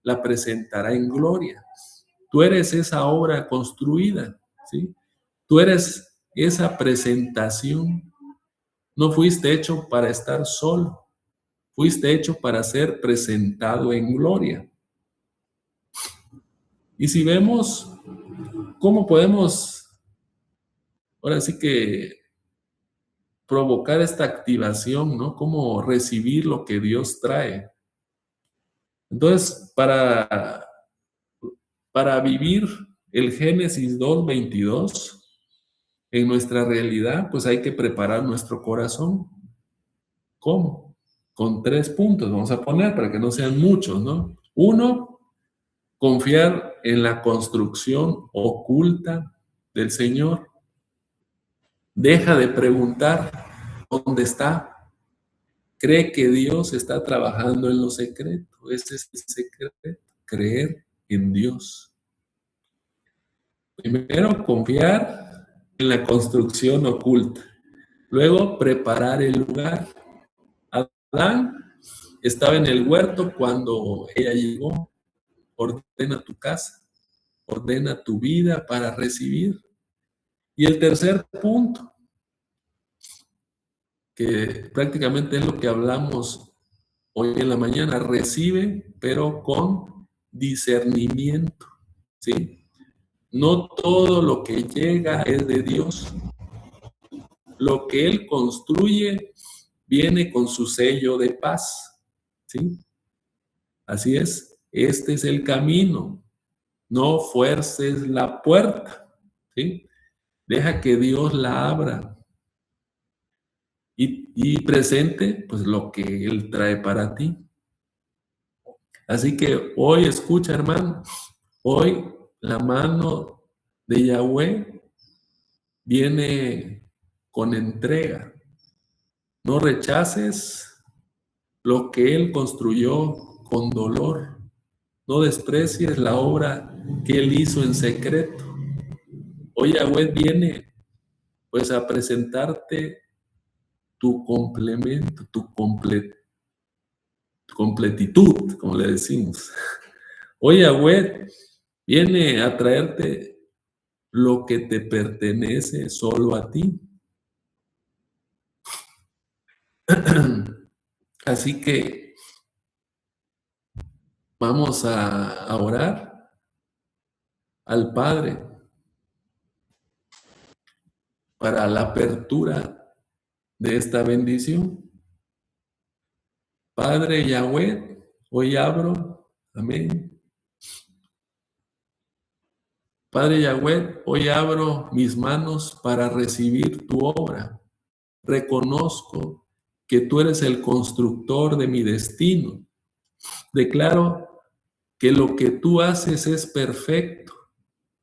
la presentará en gloria. Tú eres esa obra construida, ¿sí? Tú eres esa presentación. No fuiste hecho para estar solo, fuiste hecho para ser presentado en gloria. Y si vemos cómo podemos, ahora sí que provocar esta activación, ¿no? Cómo recibir lo que Dios trae. Entonces, para vivir el Génesis 2:22 en nuestra realidad, pues hay que preparar nuestro corazón. ¿Cómo? Con 3 puntos, vamos a poner para que no sean muchos, ¿no? Uno, confiar en la construcción oculta del Señor. Deja de preguntar dónde está. Cree que Dios está trabajando en lo secreto. Ese es el secreto, creer en Dios. Primero, confiar en la construcción oculta. Luego, preparar el lugar. Adán estaba en el huerto cuando ella llegó. Ordena tu casa, ordena tu vida para recibir. Y el tercer punto, que prácticamente es lo que hablamos hoy en la mañana, recibe, pero con discernimiento, ¿sí? No todo lo que llega es de Dios. Lo que Él construye viene con su sello de paz, ¿sí? Así es, este es el camino. No fuerces la puerta, ¿sí? Deja que Dios la abra y presente, pues, lo que Él trae para ti. Así que hoy escucha, hermano, hoy la mano de Yahweh viene con entrega. No rechaces lo que Él construyó con dolor. No desprecies la obra que Él hizo en secreto. Hoy Yahweh viene, pues, a presentarte tu complemento, tu completitud, como le decimos. Hoy Yahweh viene a traerte lo que te pertenece solo a ti. Así que vamos a orar al Padre. para la apertura de esta bendición. Padre Yahweh, hoy abro, amén. Padre Yahweh, hoy abro mis manos para recibir tu obra. Reconozco que tú eres el constructor de mi destino. Declaro que lo que tú haces es perfecto.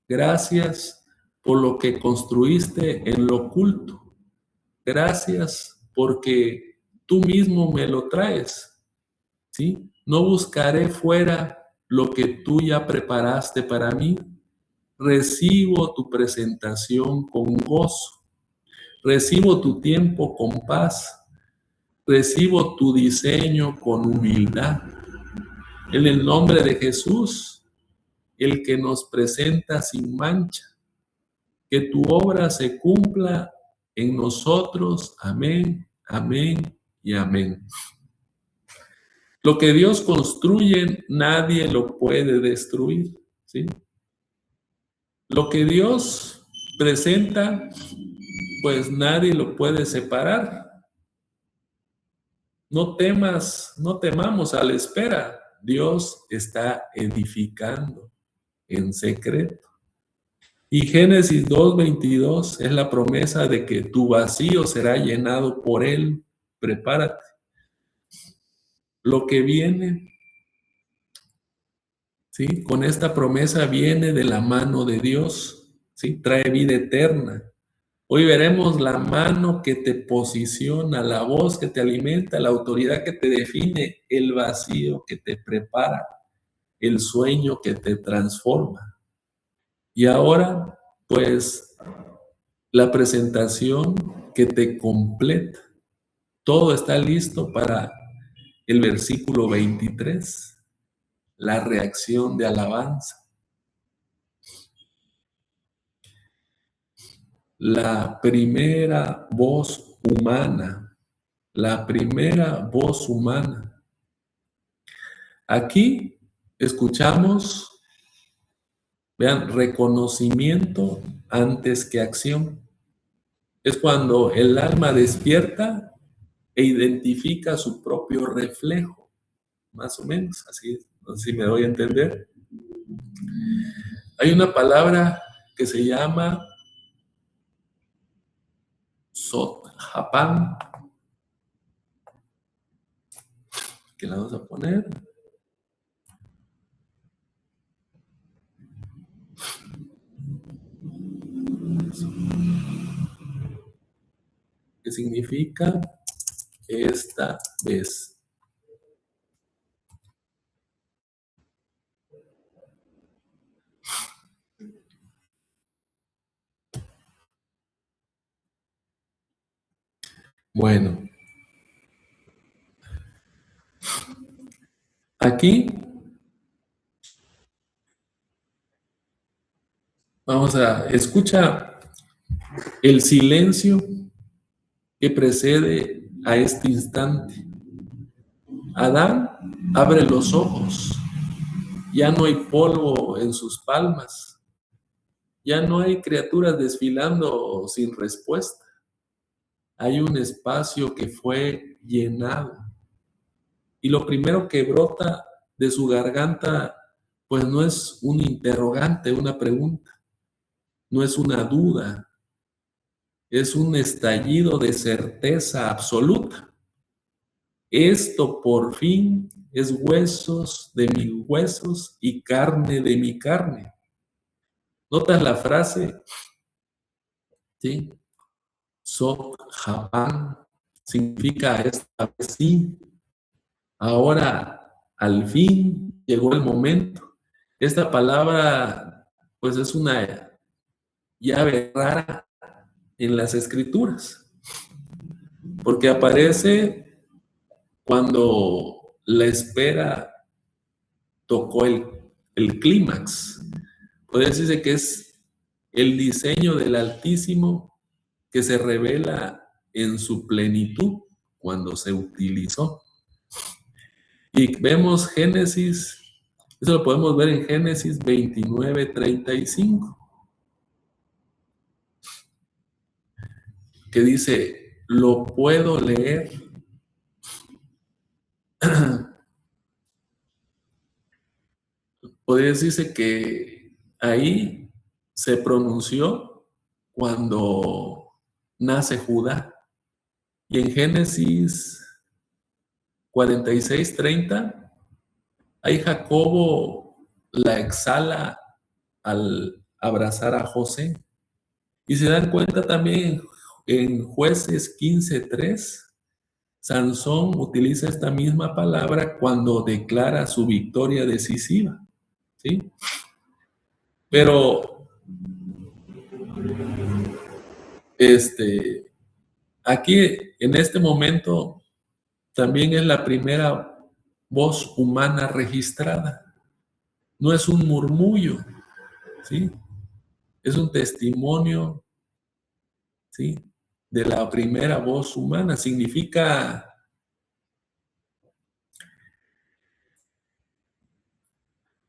Gracias por lo que construiste en lo oculto. Gracias porque tú mismo me lo traes, ¿sí? No buscaré fuera lo que tú ya preparaste para mí. Recibo tu presentación con gozo. Recibo tu tiempo con paz. Recibo tu diseño con humildad. En el nombre de Jesús, el que nos presenta sin mancha. Que tu obra se cumpla en nosotros. Amén, amén y amén. Lo que Dios construye, nadie lo puede destruir, ¿sí? Lo que Dios presenta, pues nadie lo puede separar. No temas, no temamos a la espera. Dios está edificando en secreto. Y Génesis 2:22 es la promesa de que tu vacío será llenado por Él. Prepárate. Lo que viene, ¿sí? Con esta promesa viene de la mano de Dios, ¿sí? Trae vida eterna. Hoy veremos la mano que te posiciona, la voz que te alimenta, la autoridad que te define, el vacío que te prepara, el sueño que te transforma. Y ahora, pues, la presentación que te completa. Todo está listo para el versículo 23, la reacción de alabanza. La primera voz humana, la primera voz humana. Aquí escuchamos, vean, reconocimiento antes que acción. Es cuando el alma despierta e identifica su propio reflejo, más o menos, así, no sé si me doy a entender. Hay una palabra que se llama Sot-Japán, que la vamos a poner. ¿Qué significa? Esta vez. Bueno, aquí vamos a escuchar el silencio que precede a este instante. Adán abre los ojos, ya no hay polvo en sus palmas, ya no hay criaturas desfilando sin respuesta. Hay un espacio que fue llenado. Y lo primero que brota de su garganta, pues no es un interrogante, una pregunta, no es una duda, es un estallido de certeza absoluta. Esto por fin es huesos de mis huesos y carne de mi carne. ¿Notas la frase? ¿Sí? Sot Japán significa esta vez sí. Ahora, al fin, llegó el momento. Esta palabra, pues es una llave rara en las escrituras, porque aparece cuando la espera tocó el clímax. Puede decirse que es el diseño del Altísimo que se revela en su plenitud cuando se utilizó. Y vemos Génesis, eso lo podemos ver en Génesis 29:35. que dice, lo puedo leer. Podría decirse que ahí se pronunció cuando nace Judá. Y en Génesis 46:30, ahí Jacobo la exhala al abrazar a José. Y se dan cuenta también en Jueces 15:3, Sansón utiliza esta misma palabra cuando declara su victoria decisiva, ¿sí? Pero aquí, en este momento, también es la primera voz humana registrada. No es un murmullo, ¿sí? Es un testimonio, ¿sí? De la primera voz humana. Significa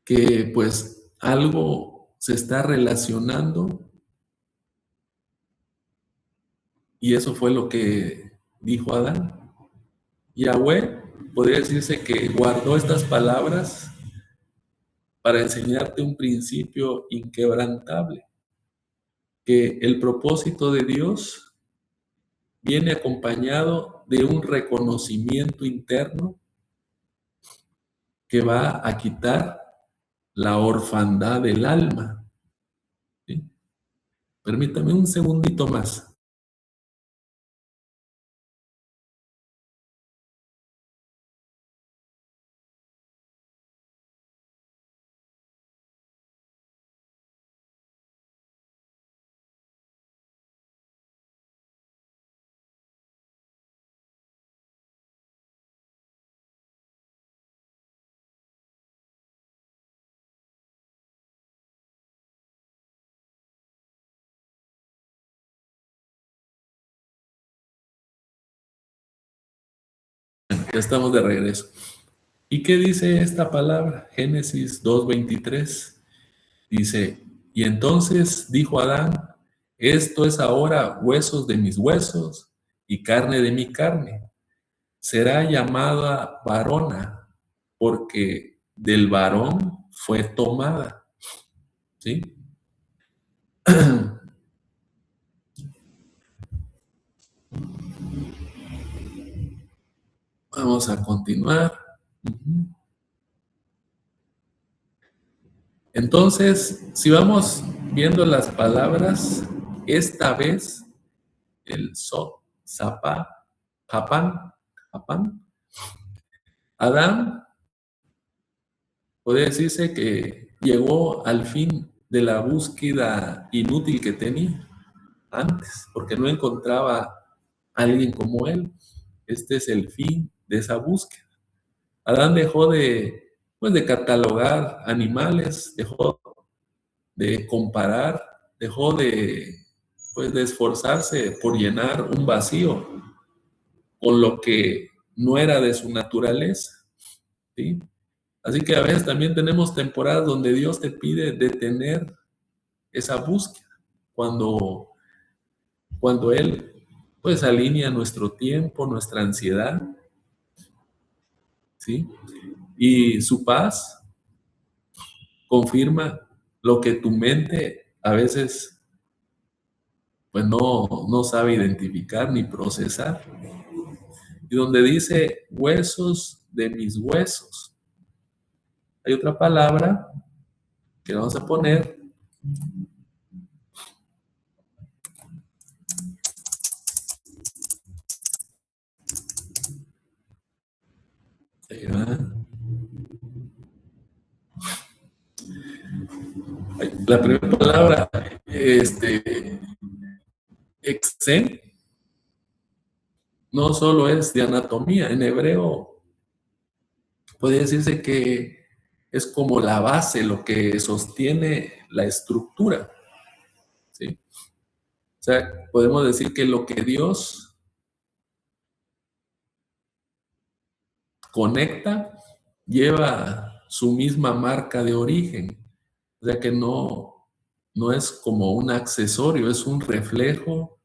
que pues algo se está relacionando, y eso fue lo que dijo Adán. Yahweh podría decirse que guardó estas palabras para enseñarte un principio inquebrantable, que el propósito de Dios viene acompañado de un reconocimiento interno que va a quitar la orfandad del alma, ¿sí? Permítame un segundito más. Ya estamos de regreso. ¿Y qué dice esta palabra? Génesis 2:23. Dice, y entonces dijo Adán, esto es ahora huesos de mis huesos y carne de mi carne. Será llamada varona, porque del varón fue tomada. ¿Sí? Vamos a continuar. Entonces, si vamos viendo las palabras, esta vez el so, zapá, japán, japán, Adán, podría decirse que llegó al fin de la búsqueda inútil que tenía antes, porque no encontraba a alguien como él. Este es el fin de esa búsqueda. Adán dejó de catalogar animales, dejó de comparar, dejó de esforzarse por llenar un vacío con lo que no era de su naturaleza, ¿sí? Así que a veces también tenemos temporadas donde Dios te pide detener esa búsqueda, cuando Él pues alinea nuestro tiempo, nuestra ansiedad, ¿sí? Y su paz confirma lo que tu mente a veces pues no sabe identificar ni procesar. Y donde dice huesos de mis huesos, hay otra palabra que vamos a poner. Ahí va. La primera palabra, exen, no solo es de anatomía. En hebreo puede decirse que es como la base, lo que sostiene la estructura, ¿sí? O sea, podemos decir que lo que Dios conecta lleva su misma marca de origen. O sea que no es como un accesorio, es un reflejo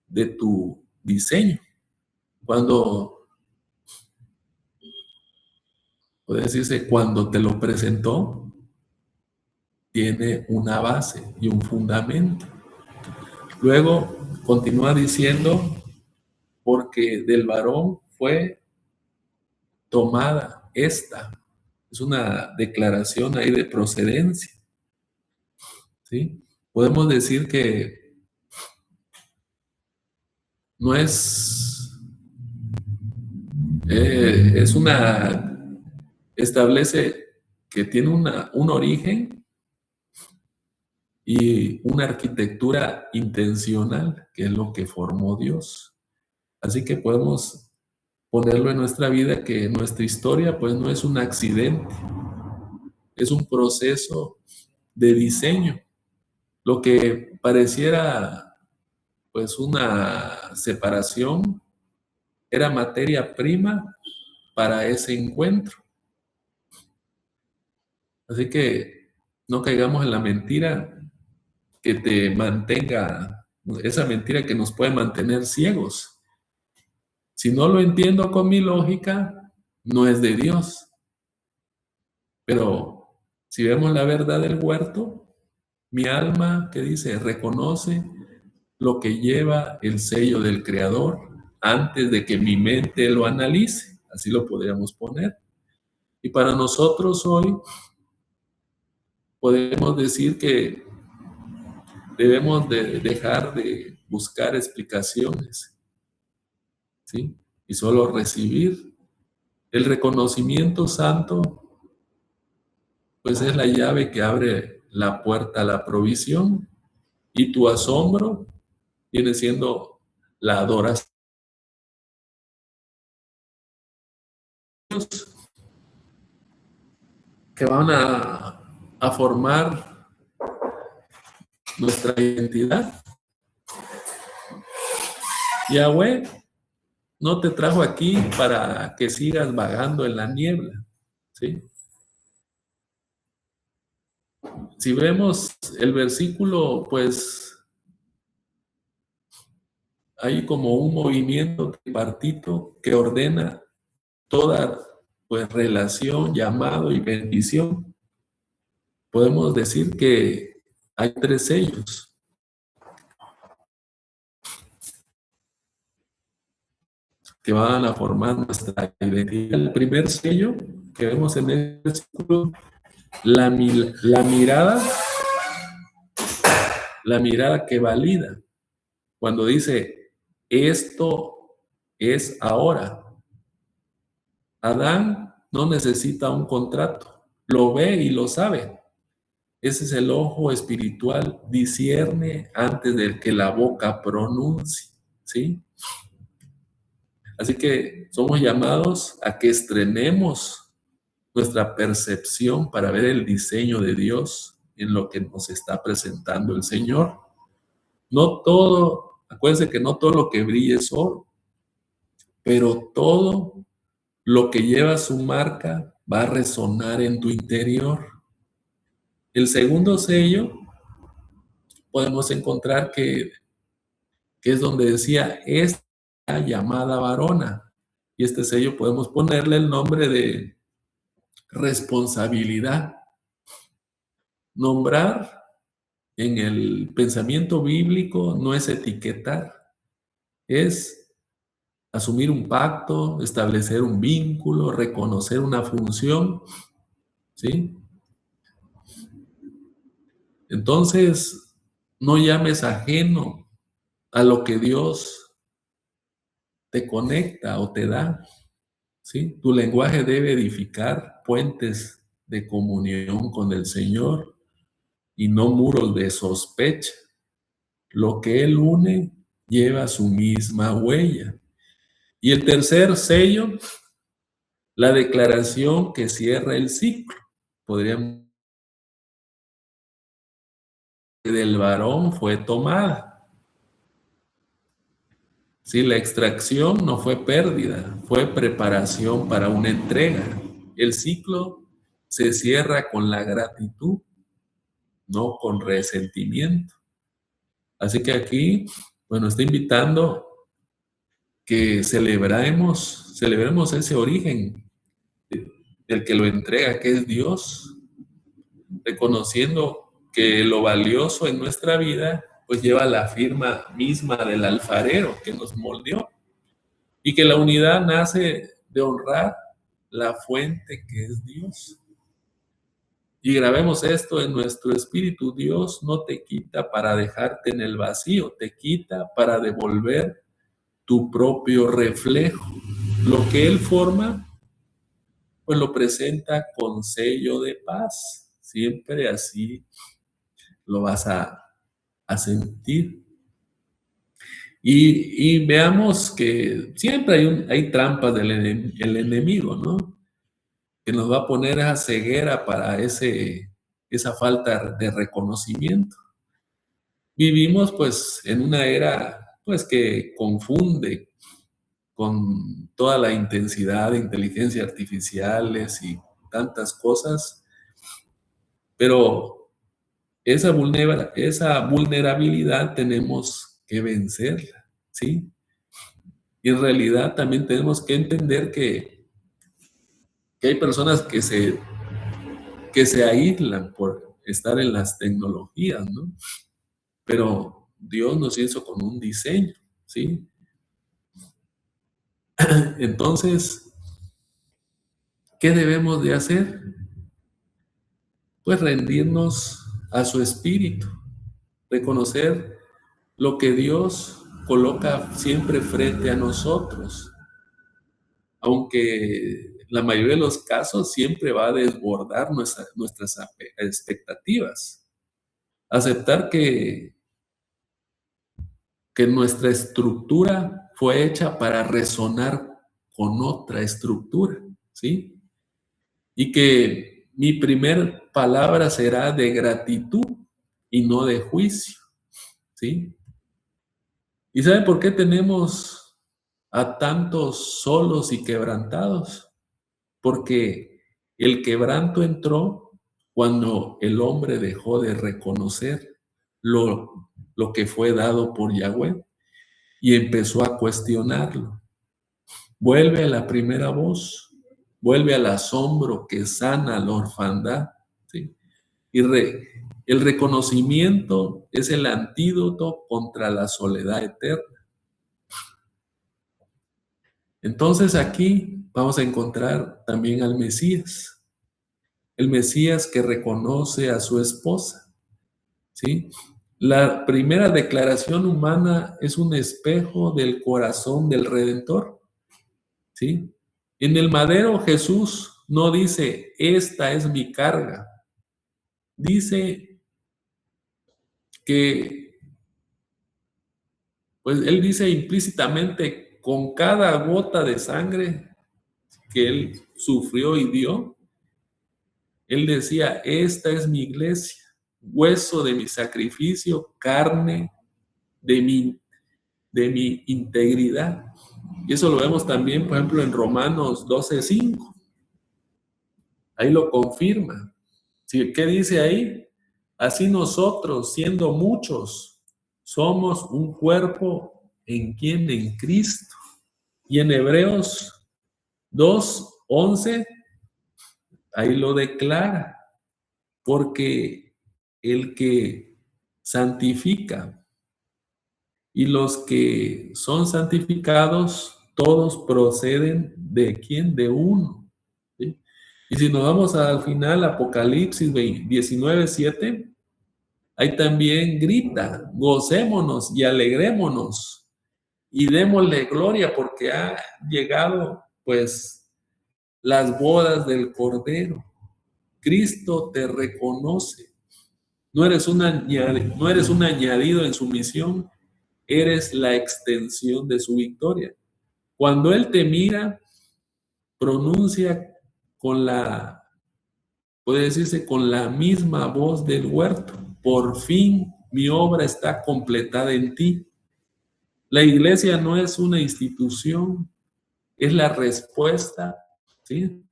de tu diseño. Cuando, puede decirse, cuando te lo presentó, tiene una base y un fundamento. Luego continúa diciendo, porque del varón fue tomada esta. Es una declaración ahí de procedencia, ¿sí? Podemos decir que no es, es una, establece que tiene un origen y una arquitectura intencional, que es lo que formó Dios. Así que podemos ponerlo en nuestra vida que nuestra historia pues no es un accidente, es un proceso de diseño. Lo que pareciera pues una separación era materia prima para ese encuentro. Así que no caigamos en la mentira que te mantenga, esa mentira que nos puede mantener ciegos. Si no lo entiendo con mi lógica, no es de Dios. Pero si vemos la verdad del huerto, mi alma, que dice, reconoce lo que lleva el sello del Creador antes de que mi mente lo analice. Así lo podríamos poner. Y para nosotros hoy podemos decir que debemos de dejar de buscar explicaciones, ¿sí? Y solo recibir. El reconocimiento santo, pues es la llave que abre la puerta a la provisión, y tu asombro viene siendo la adoración que van a formar nuestra identidad. Yahweh no te trajo aquí para que sigas vagando en la niebla, ¿sí? Si vemos el versículo, pues hay como un movimiento tripartito que ordena toda pues relación, llamado y bendición. Podemos decir que hay 3 sellos que van a formar nuestra identidad. El primer sello que vemos en el versículo, la mirada que valida. Cuando dice, esto es ahora. Adán no necesita un contrato, lo ve y lo sabe. Ese es el ojo espiritual, discierne antes de que la boca pronuncie, ¿sí? Así que somos llamados a que estrenemos nuestra percepción para ver el diseño de Dios en lo que nos está presentando el Señor. No todo, acuérdense que no todo lo que brilla es oro, pero todo lo que lleva su marca va a resonar en tu interior. El segundo sello podemos encontrar que es donde decía, esta llamada varona. Y este sello podemos ponerle el nombre de responsabilidad. Nombrar en el pensamiento bíblico no es etiquetar, es asumir un pacto, establecer un vínculo, reconocer una función, ¿sí? Entonces, no llames ajeno a lo que Dios te conecta o te da, ¿sí? Tu lenguaje debe edificar puentes de comunión con el Señor y no muros de sospecha. Lo que Él une lleva su misma huella. Y el tercer sello, la declaración que cierra el ciclo. Podríamos decir, del varón fue tomada. Sí, la extracción no fue pérdida, fue preparación para una entrega. El ciclo se cierra con la gratitud, no con resentimiento. Así que aquí Bueno, está invitando que celebremos ese origen del que lo entrega, que es Dios, reconociendo que lo valioso en nuestra vida pues lleva la firma misma del alfarero que nos moldeó y que la unidad nace de honrar la fuente que es Dios. Y grabemos esto en nuestro espíritu: Dios no te quita para dejarte en el vacío, te quita para devolver tu propio reflejo. Lo que Él forma, pues lo presenta con sello de paz. Siempre así lo vas a sentir. Y veamos que siempre hay trampas del el enemigo, ¿no? Que nos va a poner esa ceguera para esa falta de reconocimiento. Vivimos pues en una era pues que confunde con toda la intensidad de inteligencia artificiales y tantas cosas, pero esa vulnerabilidad tenemos que vencerla, ¿sí? Y en realidad también tenemos que entender que hay personas que se aíslan por estar en las tecnologías, ¿no? Pero Dios nos hizo con un diseño, ¿sí? Entonces, ¿qué debemos de hacer? Pues rendirnos a su espíritu, reconocer lo que Dios coloca siempre frente a nosotros, aunque la mayoría de los casos siempre va a desbordar nuestras expectativas. Aceptar que nuestra estructura fue hecha para resonar con otra estructura, ¿sí? Y que mi primer palabra será de gratitud y no de juicio, ¿sí? ¿Y saben por qué tenemos a tantos solos y quebrantados? Porque el quebranto entró cuando el hombre dejó de reconocer lo que fue dado por Yahweh y empezó a cuestionarlo. Vuelve a la primera voz, vuelve al asombro que sana la orfandad, ¿sí? Y el reconocimiento es el antídoto contra la soledad eterna. Entonces aquí vamos a encontrar también al Mesías, el Mesías que reconoce a su esposa, ¿sí? La primera declaración humana es un espejo del corazón del Redentor, ¿sí? En el madero Jesús no dice, esta es mi carga, dice que, pues él dice implícitamente, con cada gota de sangre que él sufrió y dio, él decía, esta es mi iglesia, hueso de mi sacrificio, carne de mi integridad. Y eso lo vemos también, por ejemplo, en Romanos 12:5. Ahí lo confirma. ¿Sí? ¿Qué dice ahí? Así nosotros, siendo muchos, somos un cuerpo en quien, en Cristo. Y en Hebreos 2:11, ahí lo declara, porque el que santifica y los que son santificados, todos proceden de quién, de uno, ¿sí? Y si nos vamos al final, Apocalipsis 19:7, ahí también grita, gocémonos y alegrémonos y démosle gloria porque ha llegado pues las bodas del Cordero. Cristo te reconoce. No eres un añadido en su misión, eres la extensión de su victoria. Cuando Él te mira, pronuncia con puede decirse, con la misma voz del huerto. Por fin mi obra está completada en ti. La iglesia no es una institución, es la respuesta, ¿sí?,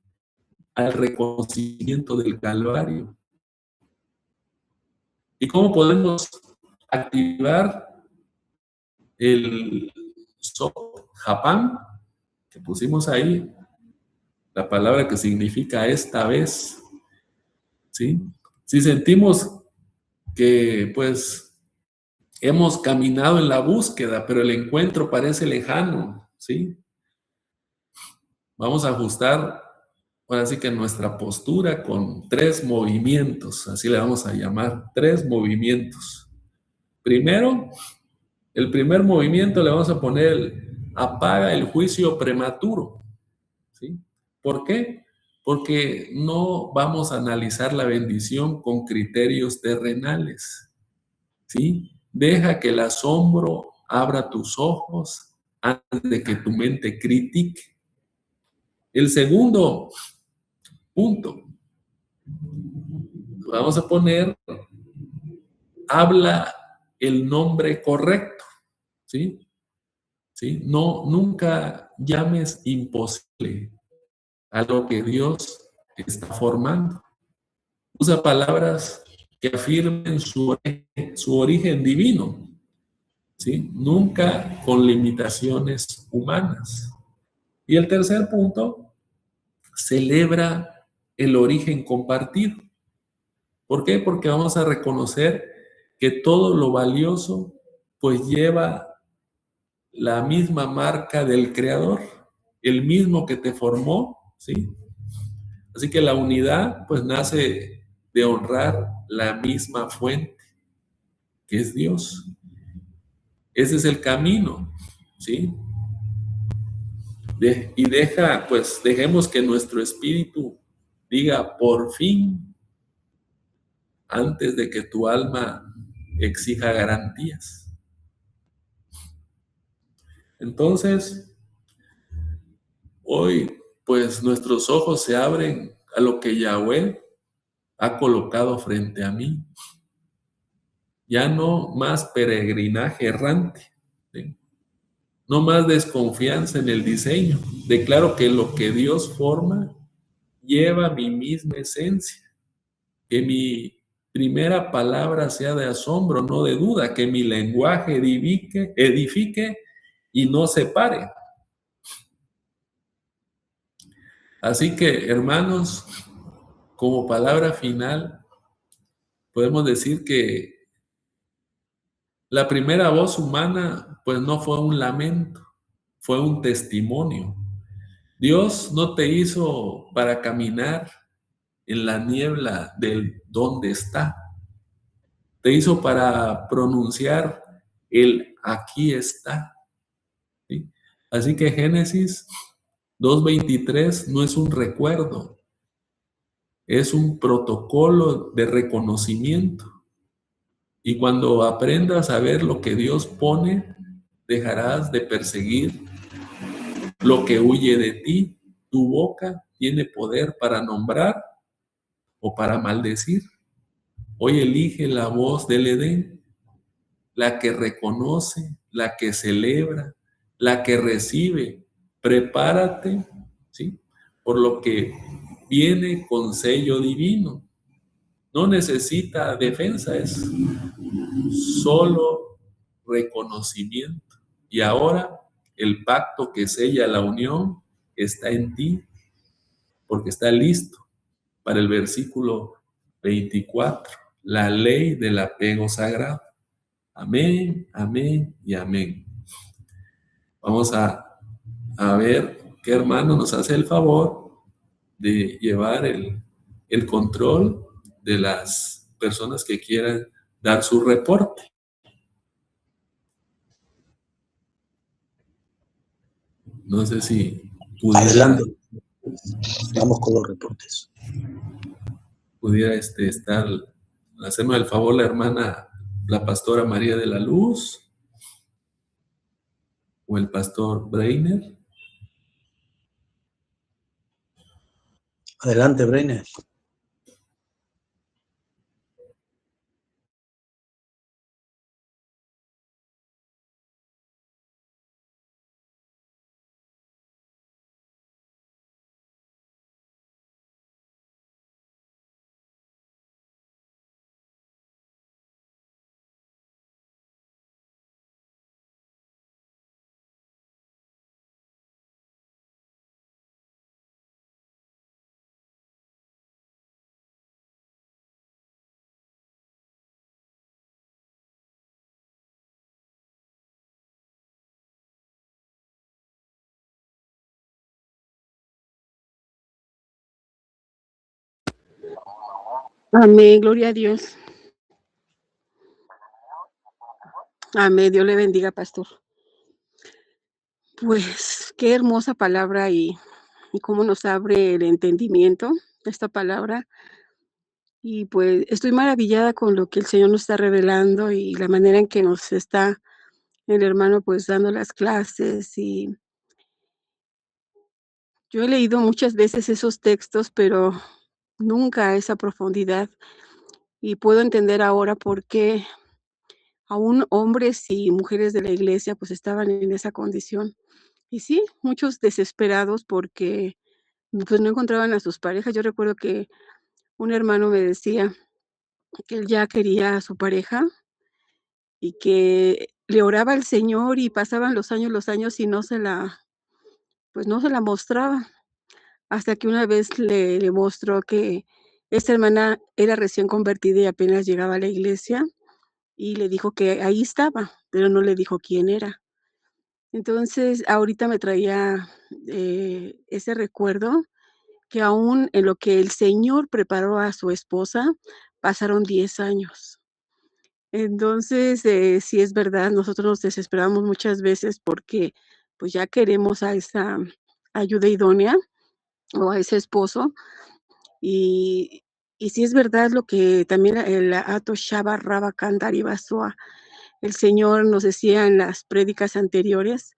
al reconocimiento del Calvario. ¿Y cómo podemos activar El Japán, que pusimos ahí, la palabra que significa esta vez, ¿sí? Si sentimos que, pues, hemos caminado en la búsqueda, pero el encuentro parece lejano, ¿sí? Vamos a ajustar, ahora sí que nuestra postura con 3 movimientos, así le vamos a llamar, 3 movimientos. Primero, el primer movimiento le vamos a poner apaga el juicio prematuro, ¿sí? ¿Por qué? Porque no vamos a analizar la bendición con criterios terrenales, ¿sí? Deja que el asombro abra tus ojos antes de que tu mente critique. El segundo punto, vamos a poner, habla el nombre correcto, ¿sí? ¿Sí? No, nunca llames imposible a lo que Dios está formando. Usa palabras que afirmen su origen divino, ¿sí? Nunca con limitaciones humanas. Y el tercer punto, celebra el origen compartido. ¿Por qué? Porque vamos a reconocer que todo lo valioso pues lleva la misma marca del creador, el mismo que te formó, ¿sí? Así que la unidad pues nace de honrar la misma fuente, que es Dios. Ese es el camino, ¿sí? Y pues dejemos que nuestro espíritu diga por fin antes de que tu alma exija garantías. Entonces, hoy, pues nuestros ojos se abren a lo que Yahweh ha colocado frente a mí. Ya no más peregrinaje errante, ¿sí? No más desconfianza en el diseño. Declaro que lo que Dios forma lleva mi misma esencia. Que mi primera palabra sea de asombro, no de duda. Que mi lenguaje edifique y no separe. Así que, hermanos, como palabra final, podemos decir que la primera voz humana, pues no fue un lamento, fue un testimonio. Dios no te hizo para caminar en la niebla del dónde está. Te hizo para pronunciar el aquí está, ¿sí? Así que Génesis 2:23 no es un recuerdo, es un protocolo de reconocimiento. Y cuando aprendas a ver lo que Dios pone, dejarás de perseguir lo que huye de ti. Tu boca tiene poder para nombrar o para maldecir. Hoy elige la voz del Edén, la que reconoce, la que celebra, la que recibe. Prepárate, ¿sí? Por lo que viene con sello divino. No necesita defensa, es solo reconocimiento. Y ahora el pacto que sella la unión está en ti, porque está listo para el versículo 24, la ley del apego sagrado. Amén, amén y amén. Vamos a ver qué hermano nos hace el favor de llevar el control de las personas que quieran dar su reporte. No sé si Adelante. Vamos con los reportes. pudiera estar, hacerme el favor la hermana, la pastora María de la Luz o el pastor Breiner. Adelante, Breiner. Amén, gloria a Dios. Amén, Dios le bendiga, pastor. Pues qué hermosa palabra y cómo nos abre el entendimiento esta palabra. Y pues estoy maravillada con lo que el Señor nos está revelando y la manera en que nos está el hermano pues dando las clases. Y yo he leído muchas veces esos textos, pero nunca a esa profundidad. Y puedo entender ahora por qué aún hombres y mujeres de la iglesia pues estaban en esa condición. Y sí, muchos desesperados porque pues no encontraban a sus parejas. Yo recuerdo que un hermano me decía que él ya quería a su pareja y que le oraba al Señor y pasaban los años y pues no se la mostraba, hasta que una vez le mostró que esta hermana era recién convertida y apenas llegaba a la iglesia, y le dijo que ahí estaba, pero no le dijo quién era. Entonces, ahorita me traía, ese recuerdo, que aún en lo que el Señor preparó a su esposa, pasaron 10 años. Entonces, sí es verdad, nosotros nos desesperamos muchas veces porque, pues, ya queremos a esa ayuda idónea o a ese esposo, y sí es verdad lo que también el Ato Shaba Raba Kandari Basoa, el Señor nos decía en las prédicas anteriores,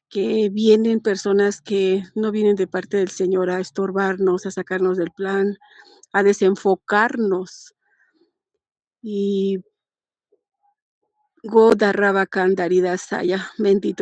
que vienen personas que no vienen de parte del Señor a estorbarnos, a sacarnos del plan, a desenfocarnos. Y Goda Raba Kandari Dasaya, bendito